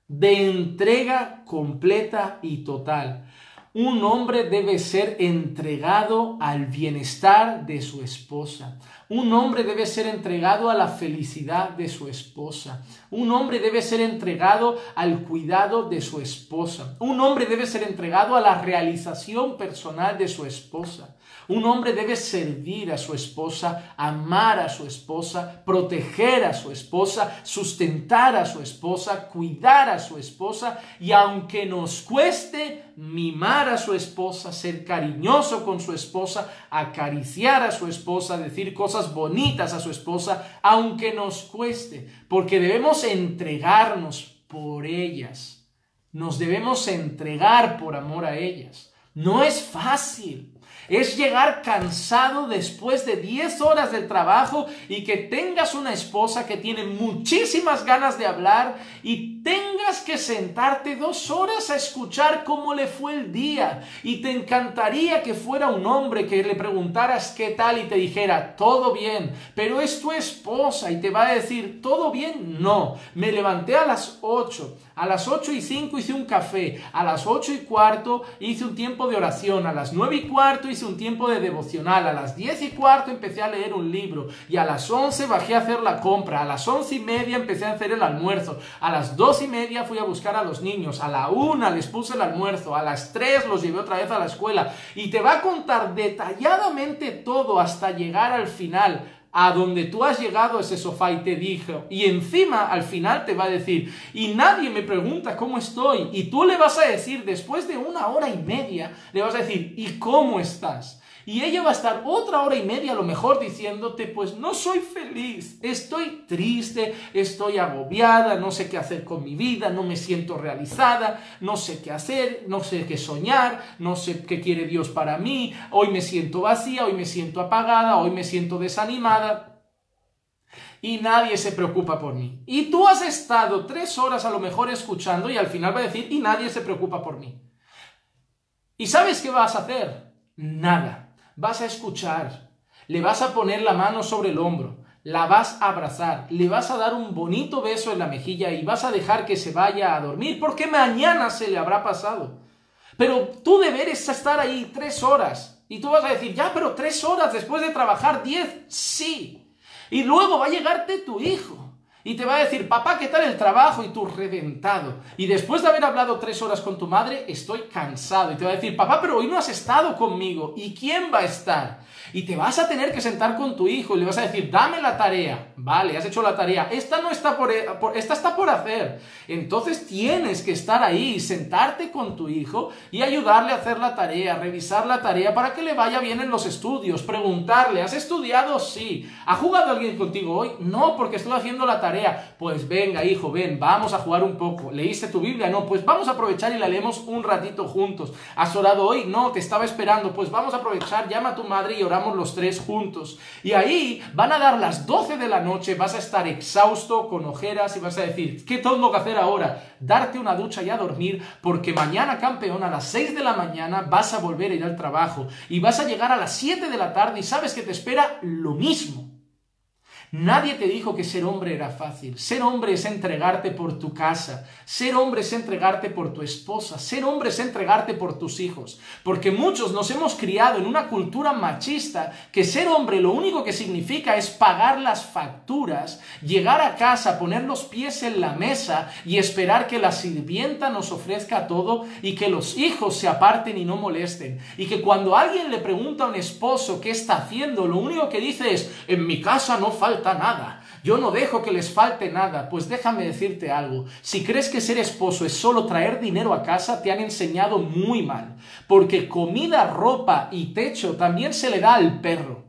entrega completa y total. Un hombre debe ser entregado al bienestar de su esposa. Un hombre debe ser entregado a la felicidad de su esposa. Un hombre debe ser entregado al cuidado de su esposa. Un hombre debe ser entregado a la realización personal de su esposa. Un hombre debe servir a su esposa, amar a su esposa, proteger a su esposa, sustentar a su esposa, cuidar a su esposa y aunque nos cueste, mimar a su esposa, ser cariñoso con su esposa, acariciar a su esposa, decir cosas bonitas a su esposa, aunque nos cueste, porque debemos entregarnos por ellas. Nos debemos entregar por amor a ellas. No es fácil. Es llegar cansado después de 10 horas del trabajo y que tengas una esposa que tiene muchísimas ganas de hablar y tengas que sentarte 2 horas a escuchar cómo le fue el día. Y te encantaría que fuera un hombre que le preguntaras qué tal y te dijera todo bien, pero es tu esposa y te va a decir todo bien. No, me levanté a las 8, A las 8:05 hice un café, a las 8:15 hice un tiempo de oración, a las 9:15 hice un tiempo de devocional, a las 10:15 empecé a leer un libro y a las 11 bajé a hacer la compra, a las 11:30 empecé a hacer el almuerzo, a las 2:30 fui a buscar a los niños, a la 1 les puse el almuerzo, a las 3 los llevé otra vez a la escuela y te va a contar detalladamente todo hasta llegar al final, a donde tú has llegado a ese sofá y te dijo, y encima al final te va a decir, y nadie me pregunta cómo estoy, y tú le vas a decir, después de 1 hora y media, le vas a decir, ¿y cómo estás? Y ella va a estar otra 1 hora y media a lo mejor diciéndote, pues no soy feliz, estoy triste, estoy agobiada, no sé qué hacer con mi vida, no me siento realizada, no sé qué hacer, no sé qué soñar, no sé qué quiere Dios para mí, hoy me siento vacía, hoy me siento apagada, hoy me siento desanimada. Y nadie se preocupa por mí. Y tú has estado 3 horas a lo mejor escuchando y al final va a decir, y nadie se preocupa por mí. ¿Y sabes qué vas a hacer? Nada. Vas a escuchar, le vas a poner la mano sobre el hombro, la vas a abrazar, le vas a dar un bonito beso en la mejilla y vas a dejar que se vaya a dormir porque mañana se le habrá pasado. Pero tu deber es estar ahí 3 horas y tú vas a decir, ya, pero 3 horas después de trabajar 10, sí. Y luego va a llegarte tu hijo. Y te va a decir, papá, ¿qué tal el trabajo? Y tú, reventado. Y después de haber hablado 3 horas con tu madre, estoy cansado. Y te va a decir, papá, pero hoy no has estado conmigo. ¿Y quién va a estar? Y te vas a tener que sentar con tu hijo y le vas a decir, dame la tarea. Vale, has hecho la tarea. Esta no está esta está por hacer. Entonces tienes que estar ahí, sentarte con tu hijo y ayudarle a hacer la tarea, revisar la tarea para que le vaya bien en los estudios. Preguntarle, ¿has estudiado? Sí. ¿Ha jugado alguien contigo hoy? No, porque estoy haciendo la tarea. Pues venga, hijo, ven, vamos a jugar un poco. ¿Leíste tu Biblia? No, pues vamos a aprovechar y la leemos un ratito juntos. ¿Has orado hoy? No, te estaba esperando. Pues vamos a aprovechar, llama a tu madre y oramos los 3 juntos. Y ahí van a dar las 12 de la noche, vas a estar exhausto, con ojeras y vas a decir, ¿qué tengo que hacer ahora? Darte una ducha y a dormir, porque mañana, campeón, a las 6 de la mañana vas a volver a ir al trabajo y vas a llegar a las 7 de la tarde y sabes que te espera lo mismo. Nadie te dijo que ser hombre era fácil. Ser hombre es entregarte por tu casa. Ser hombre es entregarte por tu esposa. Ser hombre es entregarte por tus hijos. Porque muchos nos hemos criado en una cultura machista que ser hombre lo único que significa es pagar las facturas, llegar a casa, poner los pies en la mesa y esperar que la sirvienta nos ofrezca todo y que los hijos se aparten y no molesten. Y que cuando alguien le pregunta a un esposo qué está haciendo, lo único que dice es, en mi casa no falta nada, yo no dejo que les falte nada. Pues déjame decirte algo, si crees que ser esposo es solo traer dinero a casa, te han enseñado muy mal, porque comida, ropa y techo también se le da al perro,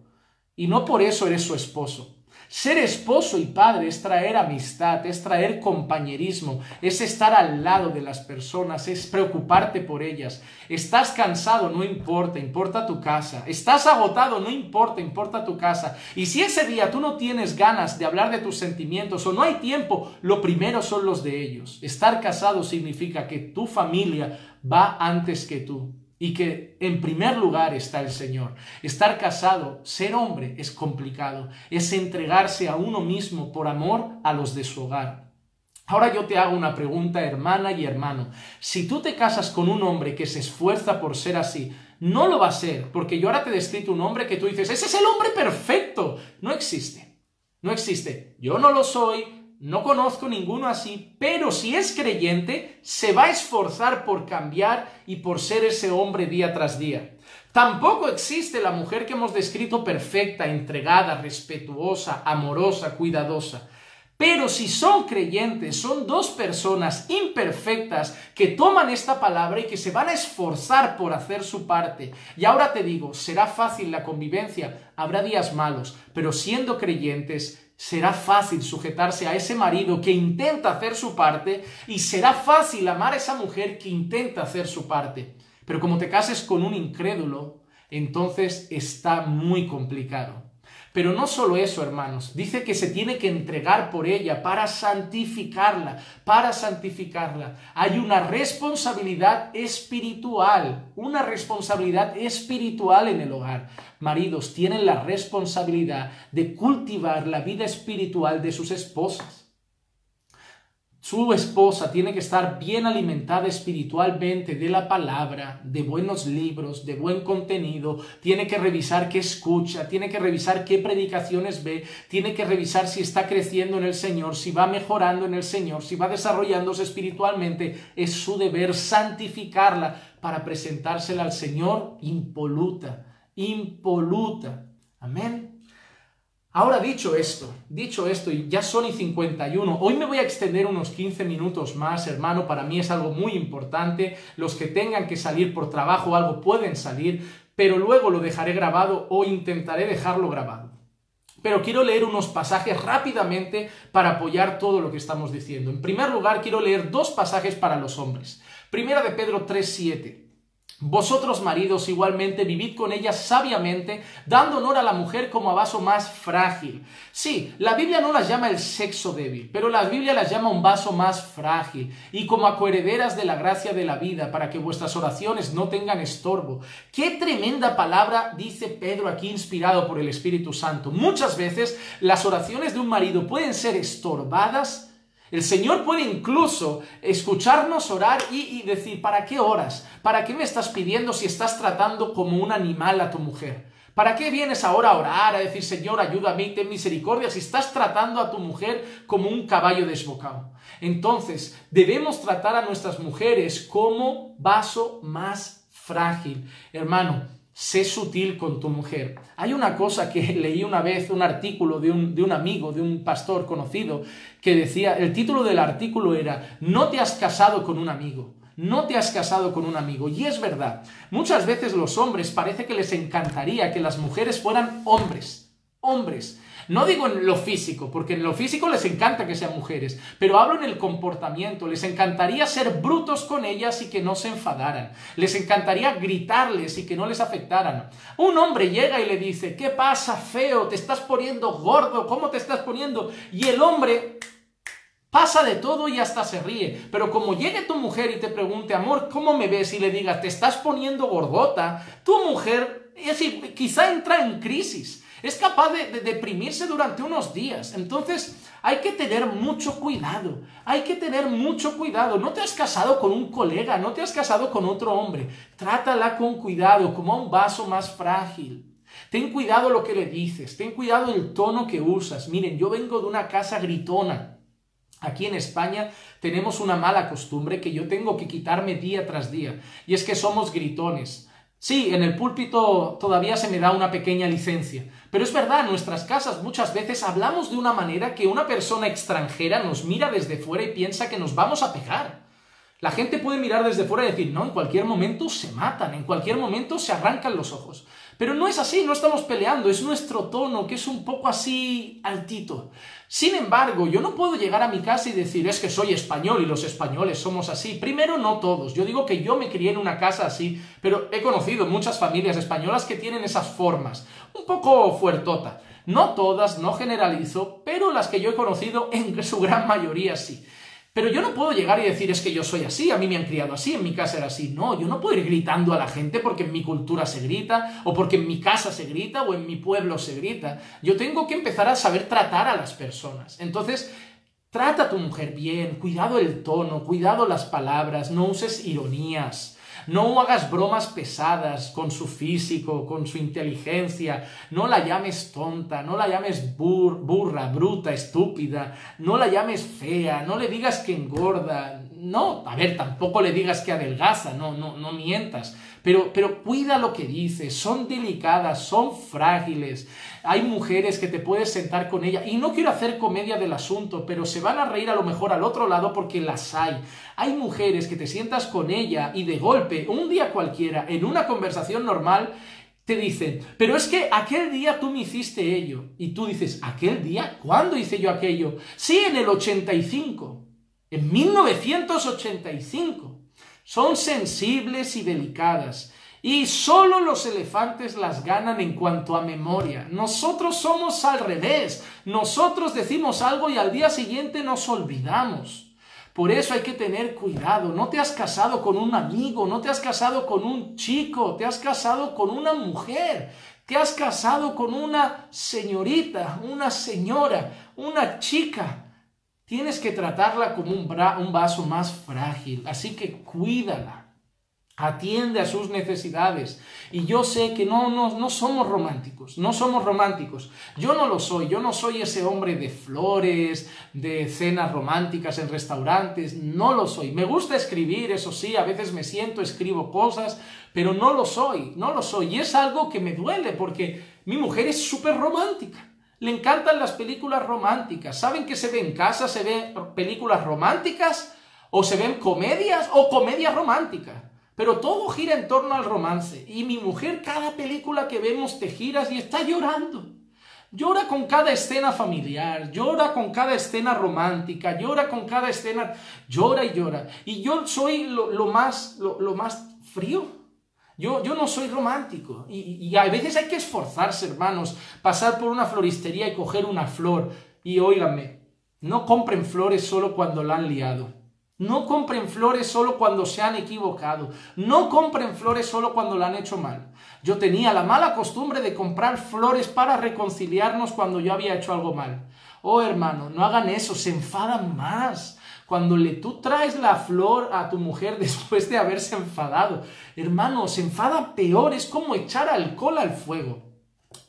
y no por eso eres su esposo. Ser esposo y padre es traer amistad, es traer compañerismo, es estar al lado de las personas, es preocuparte por ellas. Estás cansado, no importa, importa tu casa. Estás agotado, no importa, importa tu casa. Y si ese día tú no tienes ganas de hablar de tus sentimientos o no hay tiempo, lo primero son los de ellos. Estar casado significa que tu familia va antes que tú. Y que en primer lugar está el Señor. Estar casado, ser hombre, es complicado. Es entregarse a uno mismo por amor a los de su hogar. Ahora yo te hago una pregunta, hermana y hermano. Si tú te casas con un hombre que se esfuerza por ser así, no lo va a ser, porque yo ahora te he descrito un hombre que tú dices, ese es el hombre perfecto. No existe. No existe. Yo no lo soy. No conozco ninguno así, pero si es creyente, se va a esforzar por cambiar y por ser ese hombre día tras día. Tampoco existe la mujer que hemos descrito perfecta, entregada, respetuosa, amorosa, cuidadosa. Pero si son creyentes, son 2 personas imperfectas que toman esta palabra y que se van a esforzar por hacer su parte. Y ahora te digo, ¿será fácil la convivencia? Habrá días malos, pero siendo creyentes, será fácil sujetarse a ese marido que intenta hacer su parte y será fácil amar a esa mujer que intenta hacer su parte. Pero como te cases con un incrédulo, entonces está muy complicado. Pero no solo eso, hermanos, dice que se tiene que entregar por ella para santificarla, para santificarla. Hay una responsabilidad espiritual en el hogar. Maridos tienen la responsabilidad de cultivar la vida espiritual de sus esposas. Su esposa tiene que estar bien alimentada espiritualmente de la palabra, de buenos libros, de buen contenido, tiene que revisar qué escucha, tiene que revisar qué predicaciones ve, tiene que revisar si está creciendo en el Señor, si va mejorando en el Señor, si va desarrollándose espiritualmente. Es su deber santificarla para presentársela al Señor impoluta, impoluta. Amén. Ahora dicho esto, y ya son y 51, hoy me voy a extender unos 15 minutos más, hermano, para mí es algo muy importante, los que tengan que salir por trabajo o algo pueden salir, pero luego lo dejaré grabado o intentaré dejarlo grabado. Pero quiero leer unos pasajes rápidamente para apoyar todo lo que estamos diciendo. En primer lugar, quiero leer dos pasajes para los hombres. Primera de Pedro 3:7. Vosotros, maridos, igualmente vivid con ella sabiamente, dando honor a la mujer como a vaso más frágil. Sí, la Biblia no las llama el sexo débil, pero la Biblia las llama un vaso más frágil, y como a coherederas de la gracia de la vida, para que vuestras oraciones no tengan estorbo. ¡Qué tremenda palabra dice Pedro aquí, inspirado por el Espíritu Santo! Muchas veces las oraciones de un marido pueden ser estorbadas. El Señor puede incluso escucharnos orar y decir, ¿para qué oras? ¿Para qué me estás pidiendo si estás tratando como un animal a tu mujer? ¿Para qué vienes ahora a orar, a decir, Señor, ayúdame, ten misericordia, si estás tratando a tu mujer como un caballo desbocado? Entonces, debemos tratar a nuestras mujeres como vaso más frágil. Hermano, sé sutil con tu mujer. Hay una cosa que leí una vez, un artículo de un amigo, de un pastor conocido, que decía, el título del artículo era, no te has casado con un amigo. No te has casado con un amigo. Y es verdad, muchas veces los hombres parece que les encantaría que las mujeres fueran hombres. Hombres. No digo en lo físico, porque en lo físico les encanta que sean mujeres, pero hablo en el comportamiento. Les encantaría ser brutos con ellas y que no se enfadaran. Les encantaría gritarles y que no les afectaran. Un hombre llega y le dice, ¿qué pasa, feo? ¿Te estás poniendo gordo? ¿Cómo te estás poniendo? Y el hombre pasa de todo y hasta se ríe. Pero como llegue tu mujer y te pregunte, amor, ¿cómo me ves? Y le digas, te estás poniendo gordota, tu mujer, es decir, quizá entra en crisis. Es capaz de deprimirse durante unos días. Entonces, hay que tener mucho cuidado. Hay que tener mucho cuidado. No te has casado con un colega, no te has casado con otro hombre. Trátala con cuidado, como a un vaso más frágil. Ten cuidado lo que le dices. Ten cuidado el tono que usas. Miren, yo vengo de una casa gritona. Aquí en España tenemos una mala costumbre que yo tengo que quitarme día tras día. Y es que somos gritones. Sí, en el púlpito todavía se me da una pequeña licencia, pero es verdad, en nuestras casas muchas veces hablamos de una manera que una persona extranjera nos mira desde fuera y piensa que nos vamos a pegar. La gente puede mirar desde fuera y decir, no, en cualquier momento se matan, en cualquier momento se arrancan los ojos. Pero no es así, no estamos peleando, es nuestro tono, que es un poco así altito. Sin embargo, yo no puedo llegar a mi casa y decir, es que soy español y los españoles somos así. Primero, no todos. Yo digo que yo me crié en una casa así, pero he conocido muchas familias españolas que tienen esas formas, un poco fuertota. No todas, no generalizo, pero las que yo he conocido en su gran mayoría sí. Pero yo no puedo llegar y decir, es que yo soy así, a mí me han criado así, en mi casa era así. No, yo no puedo ir gritando a la gente porque en mi cultura se grita, o porque en mi casa se grita, o en mi pueblo se grita. Yo tengo que empezar a saber tratar a las personas. Entonces, trata a tu mujer bien, cuidado el tono, cuidado las palabras, no uses ironías. No hagas bromas pesadas con su físico, con su inteligencia. No la llames tonta, no la llames burra, bruta, estúpida. No la llames fea, no le digas que engorda. No, a ver, tampoco le digas que adelgaza, no mientas. Pero cuida lo que dices, son delicadas, son frágiles. Hay mujeres que te puedes sentar con ella, y no quiero hacer comedia del asunto, pero se van a reír a lo mejor al otro lado porque las hay. Hay mujeres que te sientas con ella y de golpe, un día cualquiera, en una conversación normal, te dicen, pero es que aquel día tú me hiciste ello. Y tú dices, ¿aquel día? ¿Cuándo hice yo aquello? Sí, en el 85, en 1985. Son sensibles y delicadas. Y solo los elefantes las ganan en cuanto a memoria. Nosotros somos al revés. Nosotros decimos algo y al día siguiente nos olvidamos. Por eso hay que tener cuidado. No te has casado con un amigo, no te has casado con un chico, te has casado con una mujer. Te has casado con una señorita, una señora, una chica. Tienes que tratarla como un vaso más frágil, así que cuídala. Atiende a sus necesidades. Y yo sé que no somos románticos, no somos románticos. Yo no lo soy, yo no soy ese hombre de flores, de cenas románticas en restaurantes, no lo soy. Me gusta escribir, eso sí, a veces me siento, escribo cosas, pero no lo soy, no lo soy. Y es algo que me duele porque mi mujer es súper romántica. Le encantan las películas románticas. ¿Saben que se ve en casa? ¿Se ven películas románticas? ¿O se ven comedias? ¿O comedias románticas? Pero todo gira en torno al romance. Y mi mujer, cada película que vemos te giras y está llorando. Llora con cada escena familiar, llora con cada escena romántica, llora con cada escena, llora y llora. Y yo soy lo más frío. Yo no soy romántico. Y a veces hay que esforzarse, hermanos, pasar por una floristería y coger una flor. Y óiganme, no compren flores solo cuando la han liado. No compren flores solo cuando se han equivocado. No compren flores solo cuando la han hecho mal. Yo tenía la mala costumbre de comprar flores para reconciliarnos cuando yo había hecho algo mal. Oh, hermano, no hagan eso, se enfadan más. Cuando tú traes la flor a tu mujer después de haberse enfadado, hermano, se enfada peor, es como echar alcohol al fuego.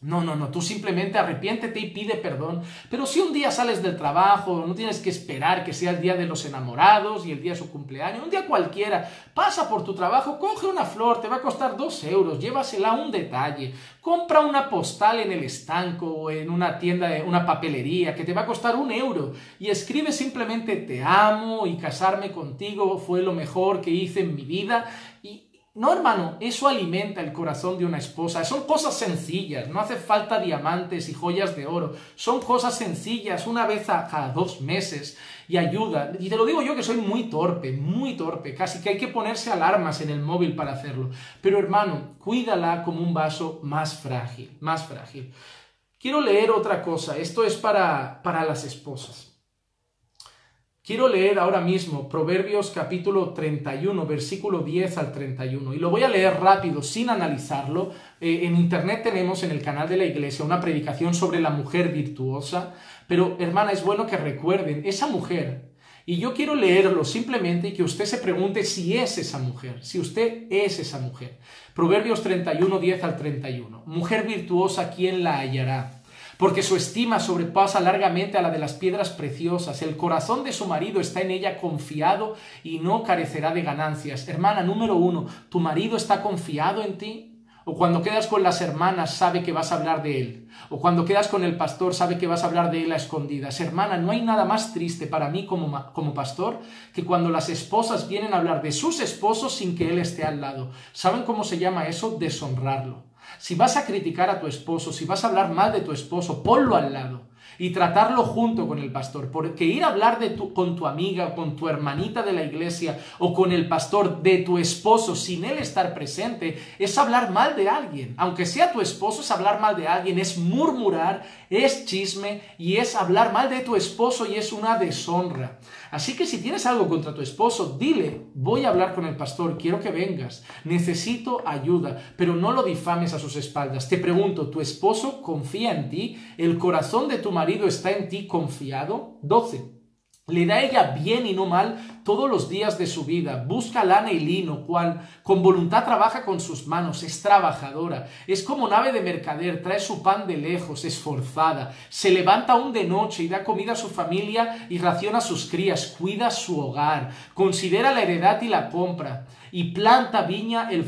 No, tú simplemente arrepiéntete y pide perdón. Pero si un día sales del trabajo, no tienes que esperar que sea el día de los enamorados y el día de su cumpleaños, un día cualquiera, pasa por tu trabajo, coge una flor, te va a costar 2 euros, llévasela a un detalle, compra una postal en el estanco o en una tienda, una papelería que te va a costar 1 euro y escribe simplemente te amo y casarme contigo fue lo mejor que hice en mi vida. No, hermano, eso alimenta el corazón de una esposa. Son cosas sencillas, no hace falta diamantes y joyas de oro. Son cosas sencillas, una vez cada 2 meses y ayuda. Y te lo digo yo que soy muy torpe, casi que hay que ponerse alarmas en el móvil para hacerlo. Pero hermano, cuídala como un vaso más frágil, más frágil. Quiero leer otra cosa, esto es para las esposas. Quiero leer ahora mismo Proverbios capítulo 31, versículo 10 al 31, y lo voy a leer rápido, sin analizarlo. En internet tenemos en el canal de la iglesia una predicación sobre la mujer virtuosa, pero hermana, es bueno que recuerden, esa mujer, y yo quiero leerlo simplemente y que usted se pregunte si es esa mujer, si usted es esa mujer. Proverbios 31, 10 al 31. Mujer virtuosa, ¿quién la hallará? Porque su estima sobrepasa largamente a la de las piedras preciosas. El corazón de su marido está en ella confiado y no carecerá de ganancias. Hermana, número 1, ¿tu marido está confiado en ti? O cuando quedas con las hermanas sabe que vas a hablar de él. O cuando quedas con el pastor sabe que vas a hablar de él a escondidas. Hermana, no hay nada más triste para mí como pastor que cuando las esposas vienen a hablar de sus esposos sin que él esté al lado. ¿Saben cómo se llama eso? Deshonrarlo. Si vas a criticar a tu esposo, si vas a hablar mal de tu esposo, ponlo al lado y tratarlo junto con el pastor, porque ir a hablar con tu amiga, con tu hermanita de la iglesia o con el pastor de tu esposo sin él estar presente es hablar mal de alguien. Aunque sea tu esposo, es hablar mal de alguien, es murmurar, es chisme y es hablar mal de tu esposo y es una deshonra. Así que si tienes algo contra tu esposo, dile, voy a hablar con el pastor, quiero que vengas, necesito ayuda, pero no lo difames a sus espaldas. Te pregunto, ¿tu esposo confía en ti? ¿El corazón de tu marido está en ti confiado? 12. Le da ella bien y no mal todos los días de su vida. Busca lana y lino, cual con voluntad trabaja con sus manos. Es trabajadora. Es como nave de mercader. Trae su pan de lejos, esforzada. Se levanta aún de noche y da comida a su familia y raciona a sus crías. Cuida su hogar. Considera la heredad y la compra. Y planta viña del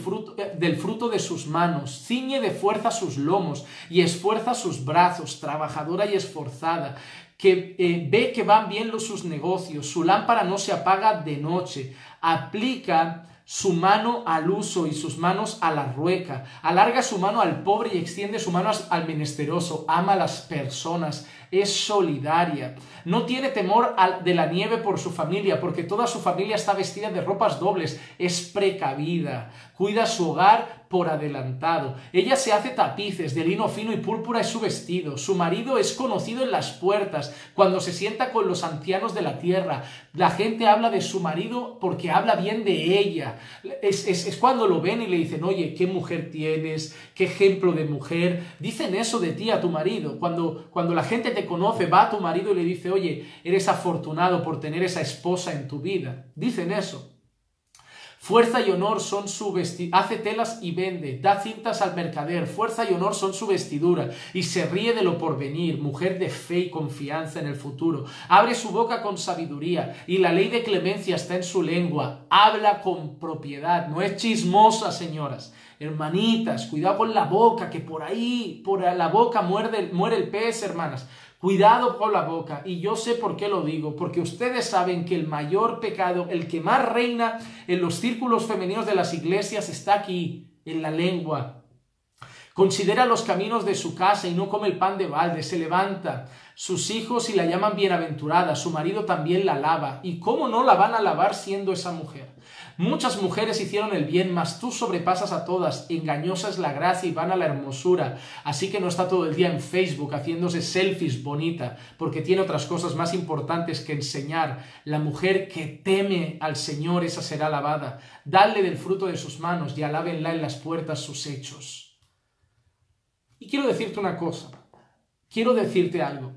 fruto de sus manos. Ciñe de fuerza sus lomos y esfuerza sus brazos. Trabajadora y esforzada, que ve que van bien sus negocios, su lámpara no se apaga de noche, aplica su mano al uso y sus manos a la rueca, alarga su mano al pobre y extiende su mano al menesteroso, ama a las personas, es solidaria, no tiene temor de la nieve por su familia, porque toda su familia está vestida de ropas dobles, es precavida, cuida su hogar por adelantado. Ella se hace tapices de lino fino y púrpura es su vestido. Su marido es conocido en las puertas, cuando se sienta con los ancianos de la tierra. La gente habla de su marido porque habla bien de ella. Es cuando lo ven y le dicen, oye, ¿qué mujer tienes? ¿Qué ejemplo de mujer? Dicen eso de ti a tu marido. Cuando la gente te conoce va a tu marido y le dice, oye, eres afortunado por tener esa esposa en tu vida. Dicen eso. Fuerza y honor son su vestidura, hace telas y vende, da cintas al mercader, fuerza y honor son su vestidura, y se ríe de lo porvenir, mujer de fe y confianza en el futuro, abre su boca con sabiduría, y la ley de clemencia está en su lengua, habla con propiedad, no es chismosa, señoras. Hermanitas, cuidado con la boca, que por ahí, por la boca muere el pez, hermanas. Cuidado con la boca, y yo sé por qué lo digo, porque ustedes saben que el mayor pecado, el que más reina en los círculos femeninos de las iglesias está aquí, en la lengua. Considera los caminos de su casa y no come el pan de balde, se levanta sus hijos y la llaman bienaventurada, su marido también la alaba. ¿Y cómo no la van a alabar siendo esa mujer? Muchas mujeres hicieron el bien, mas tú sobrepasas a todas, engañosa es la gracia y vana la hermosura, así que no está todo el día en Facebook haciéndose selfies bonita, porque tiene otras cosas más importantes que enseñar. La mujer que teme al Señor, esa será alabada. Dale del fruto de sus manos y alábenla en las puertas sus hechos. Y quiero decirte una cosa, quiero decirte algo.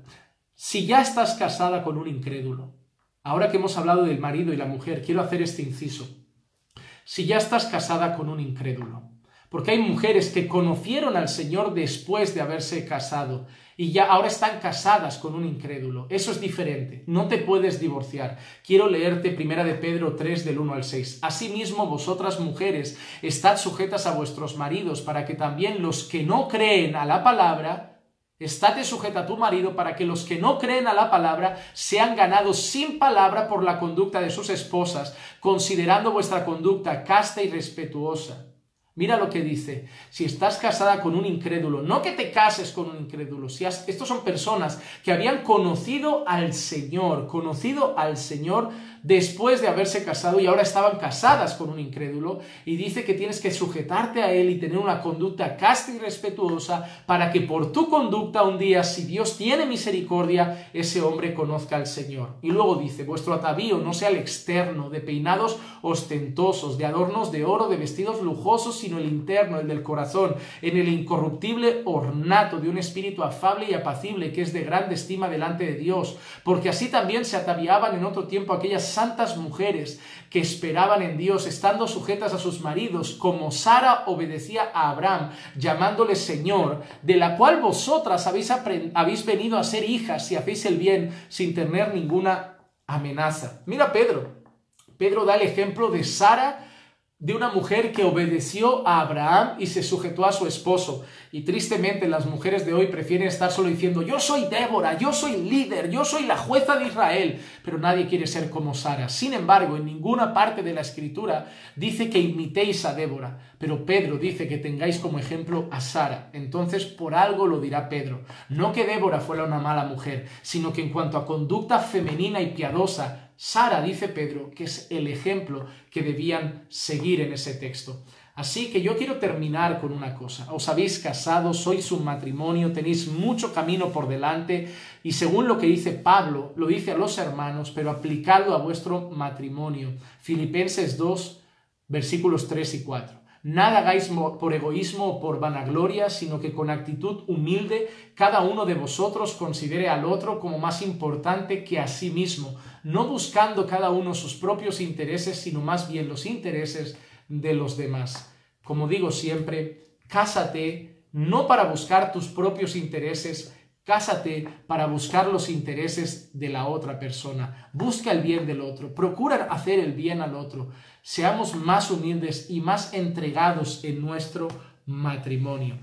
Si ya estás casada con un incrédulo, ahora que hemos hablado del marido y la mujer, quiero hacer este inciso. Si ya estás casada con un incrédulo, porque hay mujeres que conocieron al Señor después de haberse casado y ya ahora están casadas con un incrédulo. Eso es diferente, no te puedes divorciar. Quiero leerte 1 de Pedro 3 del 1 al 6. Asimismo, vosotras mujeres, estad sujetas a vuestros maridos, para que también los que no creen a la palabra, estate sujeta a tu marido, para que los que no creen a la palabra sean ganados sin palabra por la conducta de sus esposas, considerando vuestra conducta casta y respetuosa. Mira lo que dice, si estás casada con un incrédulo, no que te cases con un incrédulo, estos son personas que habían conocido al Señor después de haberse casado y ahora estaban casadas con un incrédulo, y dice que tienes que sujetarte a él y tener una conducta casta y respetuosa para que por tu conducta un día, si Dios tiene misericordia, ese hombre conozca al Señor. Y luego dice, vuestro atavío no sea el externo, de peinados ostentosos, de adornos de oro, de vestidos lujosos, sino el interno, el del corazón, en el incorruptible ornato de un espíritu afable y apacible, que es de grande estima delante de Dios, porque así también se ataviaban en otro tiempo aquellas santas mujeres que esperaban en Dios, estando sujetas a sus maridos, como Sara obedecía a Abraham, llamándole Señor, de la cual vosotras habéis venido a ser hijas si hacéis el bien sin tener ninguna amenaza. Mira Pedro da el ejemplo de Sara, de una mujer que obedeció a Abraham y se sujetó a su esposo. Y tristemente las mujeres de hoy prefieren estar solo diciendo, yo soy Débora, yo soy líder, yo soy la jueza de Israel, pero nadie quiere ser como Sara. Sin embargo, en ninguna parte de la Escritura dice que imitéis a Débora, pero Pedro dice que tengáis como ejemplo a Sara. Entonces, por algo lo dirá Pedro. No que Débora fuera una mala mujer, sino que en cuanto a conducta femenina y piadosa, Sara, dice Pedro, que es el ejemplo que debían seguir en ese texto. Así que yo quiero terminar con una cosa. Os habéis casado, sois un matrimonio, tenéis mucho camino por delante y según lo que dice Pablo, lo dice a los hermanos, pero aplicado a vuestro matrimonio. Filipenses 2, versículos 3 y 4. Nada hagáis por egoísmo o por vanagloria, sino que con actitud humilde cada uno de vosotros considere al otro como más importante que a sí mismo, no buscando cada uno sus propios intereses, sino más bien los intereses de los demás. Como digo siempre, cásate no para buscar tus propios intereses, cásate para buscar los intereses de la otra persona. Busca el bien del otro, procura hacer el bien al otro. Seamos más humildes y más entregados en nuestro matrimonio.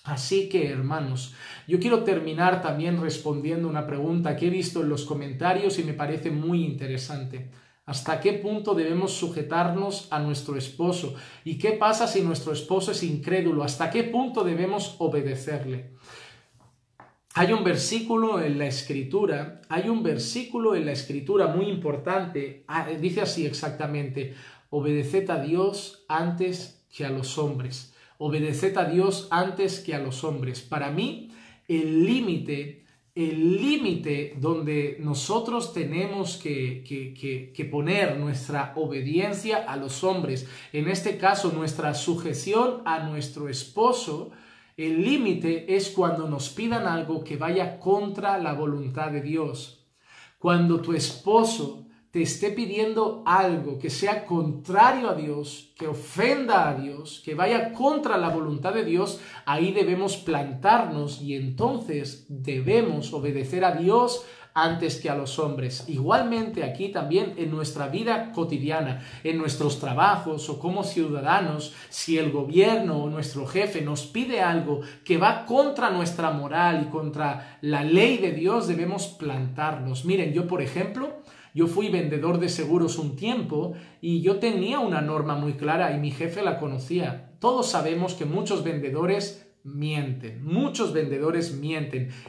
Así que, hermanos, yo quiero terminar también respondiendo una pregunta que he visto en los comentarios y me parece muy interesante. ¿Hasta qué punto debemos sujetarnos a nuestro esposo? ¿Y qué pasa si nuestro esposo es incrédulo? ¿Hasta qué punto debemos obedecerle? Hay un versículo en la Escritura muy importante, dice así exactamente, obedeced a Dios antes que a los hombres. Obedeced a Dios antes que a los hombres. Para mí, el límite donde nosotros tenemos que poner nuestra obediencia a los hombres, en este caso nuestra sujeción a nuestro esposo, El límite es cuando nos pidan algo que vaya contra la voluntad de Dios. Cuando tu esposo te esté pidiendo algo que sea contrario a Dios, que ofenda a Dios, que vaya contra la voluntad de Dios, ahí debemos plantarnos y entonces debemos obedecer a Dios antes que a los hombres. Igualmente aquí también en nuestra vida cotidiana, en nuestros trabajos o como ciudadanos, si el gobierno o nuestro jefe nos pide algo que va contra nuestra moral y contra la ley de Dios, debemos plantarnos. Miren, yo por ejemplo, yo fui vendedor de seguros un tiempo y yo tenía una norma muy clara y mi jefe la conocía. Todos sabemos que muchos vendedores mienten,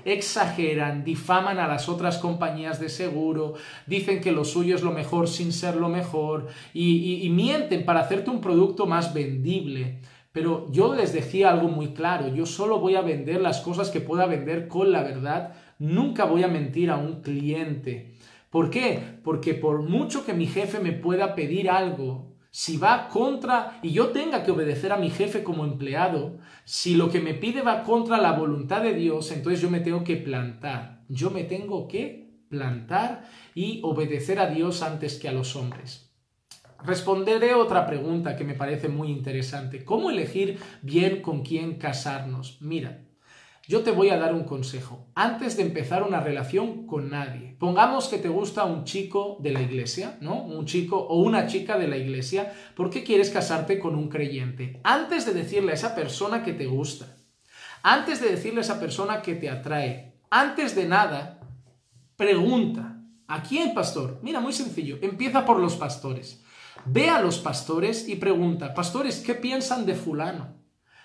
exageran, difaman a las otras compañías de seguro, dicen que lo suyo es lo mejor sin ser lo mejor y mienten para hacerte un producto más vendible. Pero yo les decía algo muy claro, yo solo voy a vender las cosas que pueda vender con la verdad, nunca voy a mentir a un cliente. ¿Por qué? Porque por mucho que mi jefe me pueda pedir algo, si va contra y yo tenga que obedecer a mi jefe como empleado, si lo que me pide va contra la voluntad de Dios, entonces yo me tengo que plantar. Yo me tengo que plantar y obedecer a Dios antes que a los hombres. Responderé otra pregunta que me parece muy interesante. ¿Cómo elegir bien con quién casarnos? Mira, yo te voy a dar un consejo. Antes de empezar una relación con nadie, pongamos que te gusta un chico de la iglesia, ¿no? Un chico o una chica de la iglesia, ¿por qué quieres casarte con un creyente? Antes de decirle a esa persona que te gusta, antes de decirle a esa persona que te atrae, antes de nada, pregunta. ¿A quién, pastor? Mira, muy sencillo. Empieza por los pastores. Ve a los pastores y pregunta, pastores, ¿qué piensan de fulano?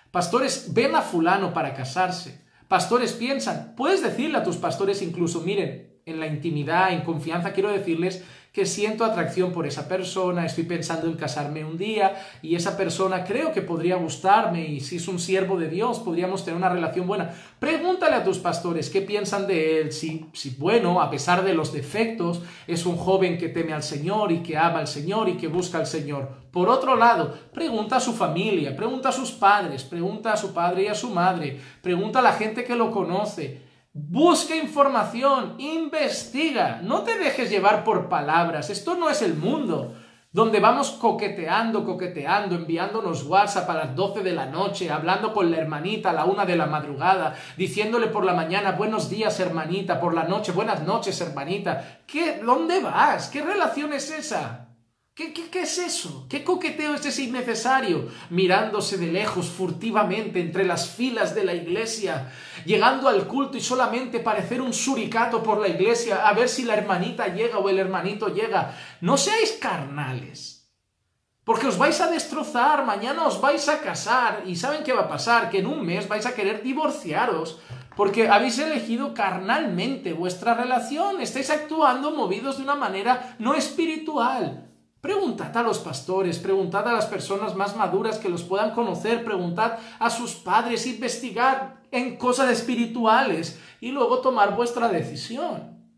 Pastores, ven a fulano para casarse. Pastores piensan, puedes decirle a tus pastores incluso, miren, en la intimidad, en confianza, quiero decirles que siento atracción por esa persona, estoy pensando en casarme un día y esa persona creo que podría gustarme y si es un siervo de Dios podríamos tener una relación buena. Pregúntale a tus pastores qué piensan de él, si bueno, a pesar de los defectos, es un joven que teme al Señor y que ama al Señor y que busca al Señor. Por otro lado, pregunta a su familia, pregunta a sus padres, pregunta a su padre y a su madre, pregunta a la gente que lo conoce. Busca información, investiga, no te dejes llevar por palabras, esto no es el mundo, donde vamos coqueteando, enviándonos WhatsApp a las 12 de la noche, hablando con la hermanita a la 1 de la madrugada, diciéndole por la mañana, buenos días hermanita, por la noche, buenas noches hermanita. ¿Dónde vas? ¿Qué relación es esa? ¿Qué es eso? ¿Qué coqueteo es ese innecesario? Mirándose de lejos, furtivamente, entre las filas de la iglesia, llegando al culto y solamente parecer un suricato por la iglesia, a ver si la hermanita llega o el hermanito llega. No seáis carnales, porque os vais a destrozar, mañana os vais a casar, y ¿saben qué va a pasar? Que en un mes vais a querer divorciaros, porque habéis elegido carnalmente vuestra relación, estáis actuando movidos de una manera no espiritual. Preguntad a los pastores, preguntad a las personas más maduras que los puedan conocer, preguntad a sus padres, investigad en cosas espirituales y luego tomar vuestra decisión.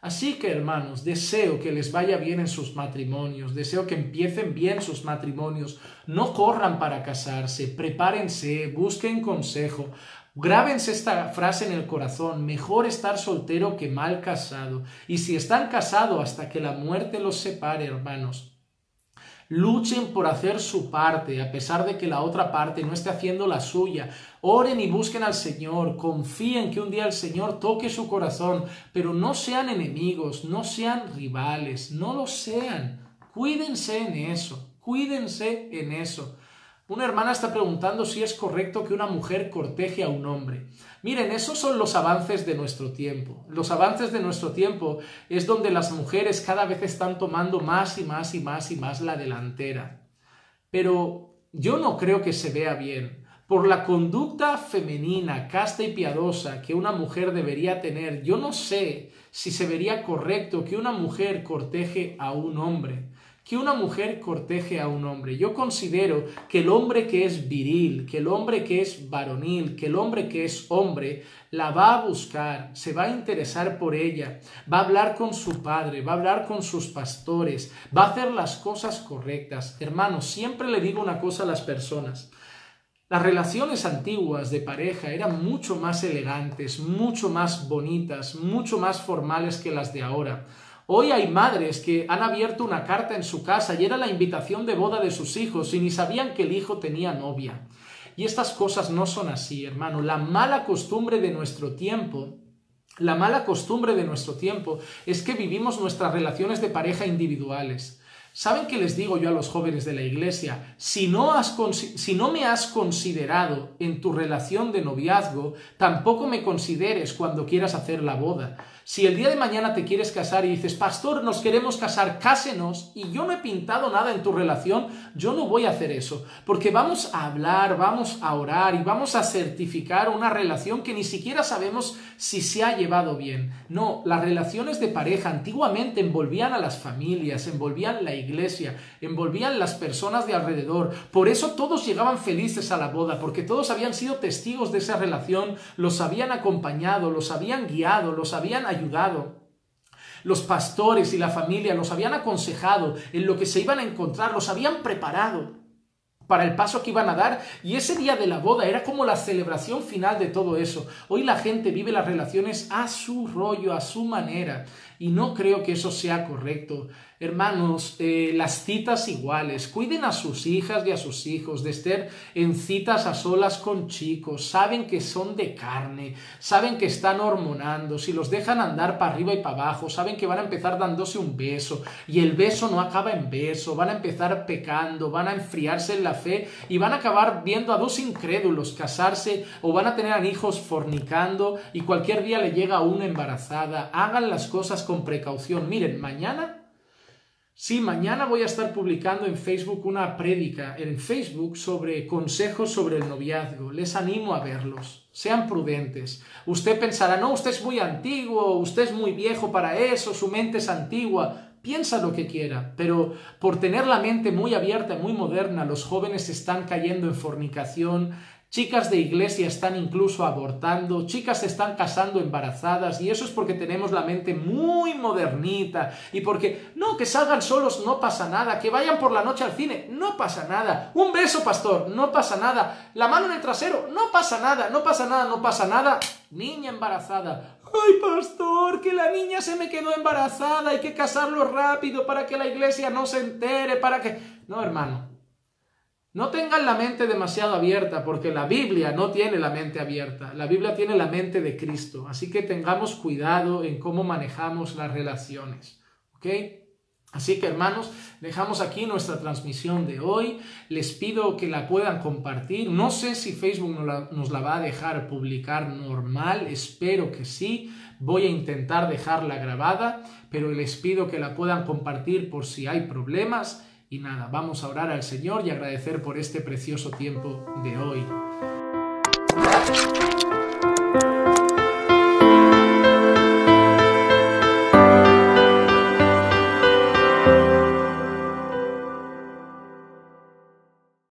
Así que, hermanos, deseo que les vaya bien en sus matrimonios, deseo que empiecen bien sus matrimonios, no corran para casarse, prepárense, busquen consejo. Grábense esta frase en el corazón, mejor estar soltero que mal casado. Y si están casados hasta que la muerte los separe, hermanos, luchen por hacer su parte, a pesar de que la otra parte no esté haciendo la suya. Oren y busquen al Señor, confíen que un día el Señor toque su corazón, pero no sean enemigos, no sean rivales, no lo sean. Cuídense en eso, cuídense en eso. Una hermana está preguntando si es correcto que una mujer corteje a un hombre. Miren, esos son los avances de nuestro tiempo. Los avances de nuestro tiempo es donde las mujeres cada vez están tomando más y más la delantera. Pero yo no creo que se vea bien. Por la conducta femenina, casta y piadosa que una mujer debería tener, yo no sé si se vería correcto que una mujer corteje a un hombre. Que una mujer corteje a un hombre. Yo considero que el hombre que es viril, que el hombre que es varonil, que el hombre que es hombre, la va a buscar, se va a interesar por ella, va a hablar con su padre, va a hablar con sus pastores, va a hacer las cosas correctas. Hermanos, siempre le digo una cosa a las personas. Las relaciones antiguas de pareja eran mucho más elegantes, mucho más bonitas, mucho más formales que las de ahora. Hoy hay madres que han abierto una carta en su casa y era la invitación de boda de sus hijos y ni sabían que el hijo tenía novia. Y estas cosas no son así, hermano. La mala costumbre de nuestro tiempo es que vivimos nuestras relaciones de pareja individuales. ¿Saben qué les digo yo a los jóvenes de la iglesia? Si no me has considerado en tu relación de noviazgo, tampoco me consideres cuando quieras hacer la boda. Si el día de mañana te quieres casar y dices, pastor, nos queremos casar, cásenos, y yo no he pintado nada en tu relación, yo no voy a hacer eso, porque vamos a hablar, vamos a orar y vamos a certificar una relación que ni siquiera sabemos si se ha llevado bien. No, las relaciones de pareja antiguamente envolvían a las familias, envolvían la iglesia, envolvían las personas de alrededor. Por eso todos llegaban felices a la boda, porque todos habían sido testigos de esa relación, los habían acompañado, los habían guiado, los habían ayudado. Los pastores y la familia los habían aconsejado en lo que se iban a encontrar, los habían preparado para el paso que iban a dar, y ese día de la boda era como la celebración final de todo eso. Hoy la gente vive las relaciones a su rollo, a su manera, y no creo que eso sea correcto. Hermanos, las citas iguales, cuiden a sus hijas y a sus hijos de estar en citas a solas con chicos, saben que son de carne, saben que están hormonando, si los dejan andar para arriba y para abajo, saben que van a empezar dándose un beso, y el beso no acaba en beso, van a empezar pecando, van a enfriarse en la fe, y van a acabar viendo a dos incrédulos casarse, o van a tener hijos fornicando, y cualquier día le llega a una embarazada. Hagan las cosas con precaución. Miren, mañana voy a estar publicando en Facebook una prédica en Facebook sobre consejos sobre el noviazgo. Les animo a verlos. Sean prudentes. Usted pensará, no, usted es muy antiguo, usted es muy viejo para eso, su mente es antigua. Piensa lo que quiera, pero por tener la mente muy abierta, muy moderna, los jóvenes están cayendo en fornicación. Chicas de iglesia están incluso abortando, chicas se están casando embarazadas, y eso es porque tenemos la mente muy modernita, y porque, no, que salgan solos, no pasa nada, que vayan por la noche al cine, no pasa nada, un beso, pastor, no pasa nada, la mano en el trasero, no pasa nada, no pasa nada, no pasa nada, niña embarazada. ¡Ay, pastor, que la niña se me quedó embarazada, hay que casarlo rápido para que la iglesia no se entere, para que... No, hermano. No tengan la mente demasiado abierta, porque la Biblia no tiene la mente abierta. La Biblia tiene la mente de Cristo. Así que tengamos cuidado en cómo manejamos las relaciones. ¿Ok? Así que, hermanos, dejamos aquí nuestra transmisión de hoy. Les pido que la puedan compartir. No sé si Facebook nos la va a dejar publicar normal. Espero que sí. Voy a intentar dejarla grabada, pero les pido que la puedan compartir por si hay problemas. Y nada, vamos a orar al Señor y agradecer por este precioso tiempo de hoy.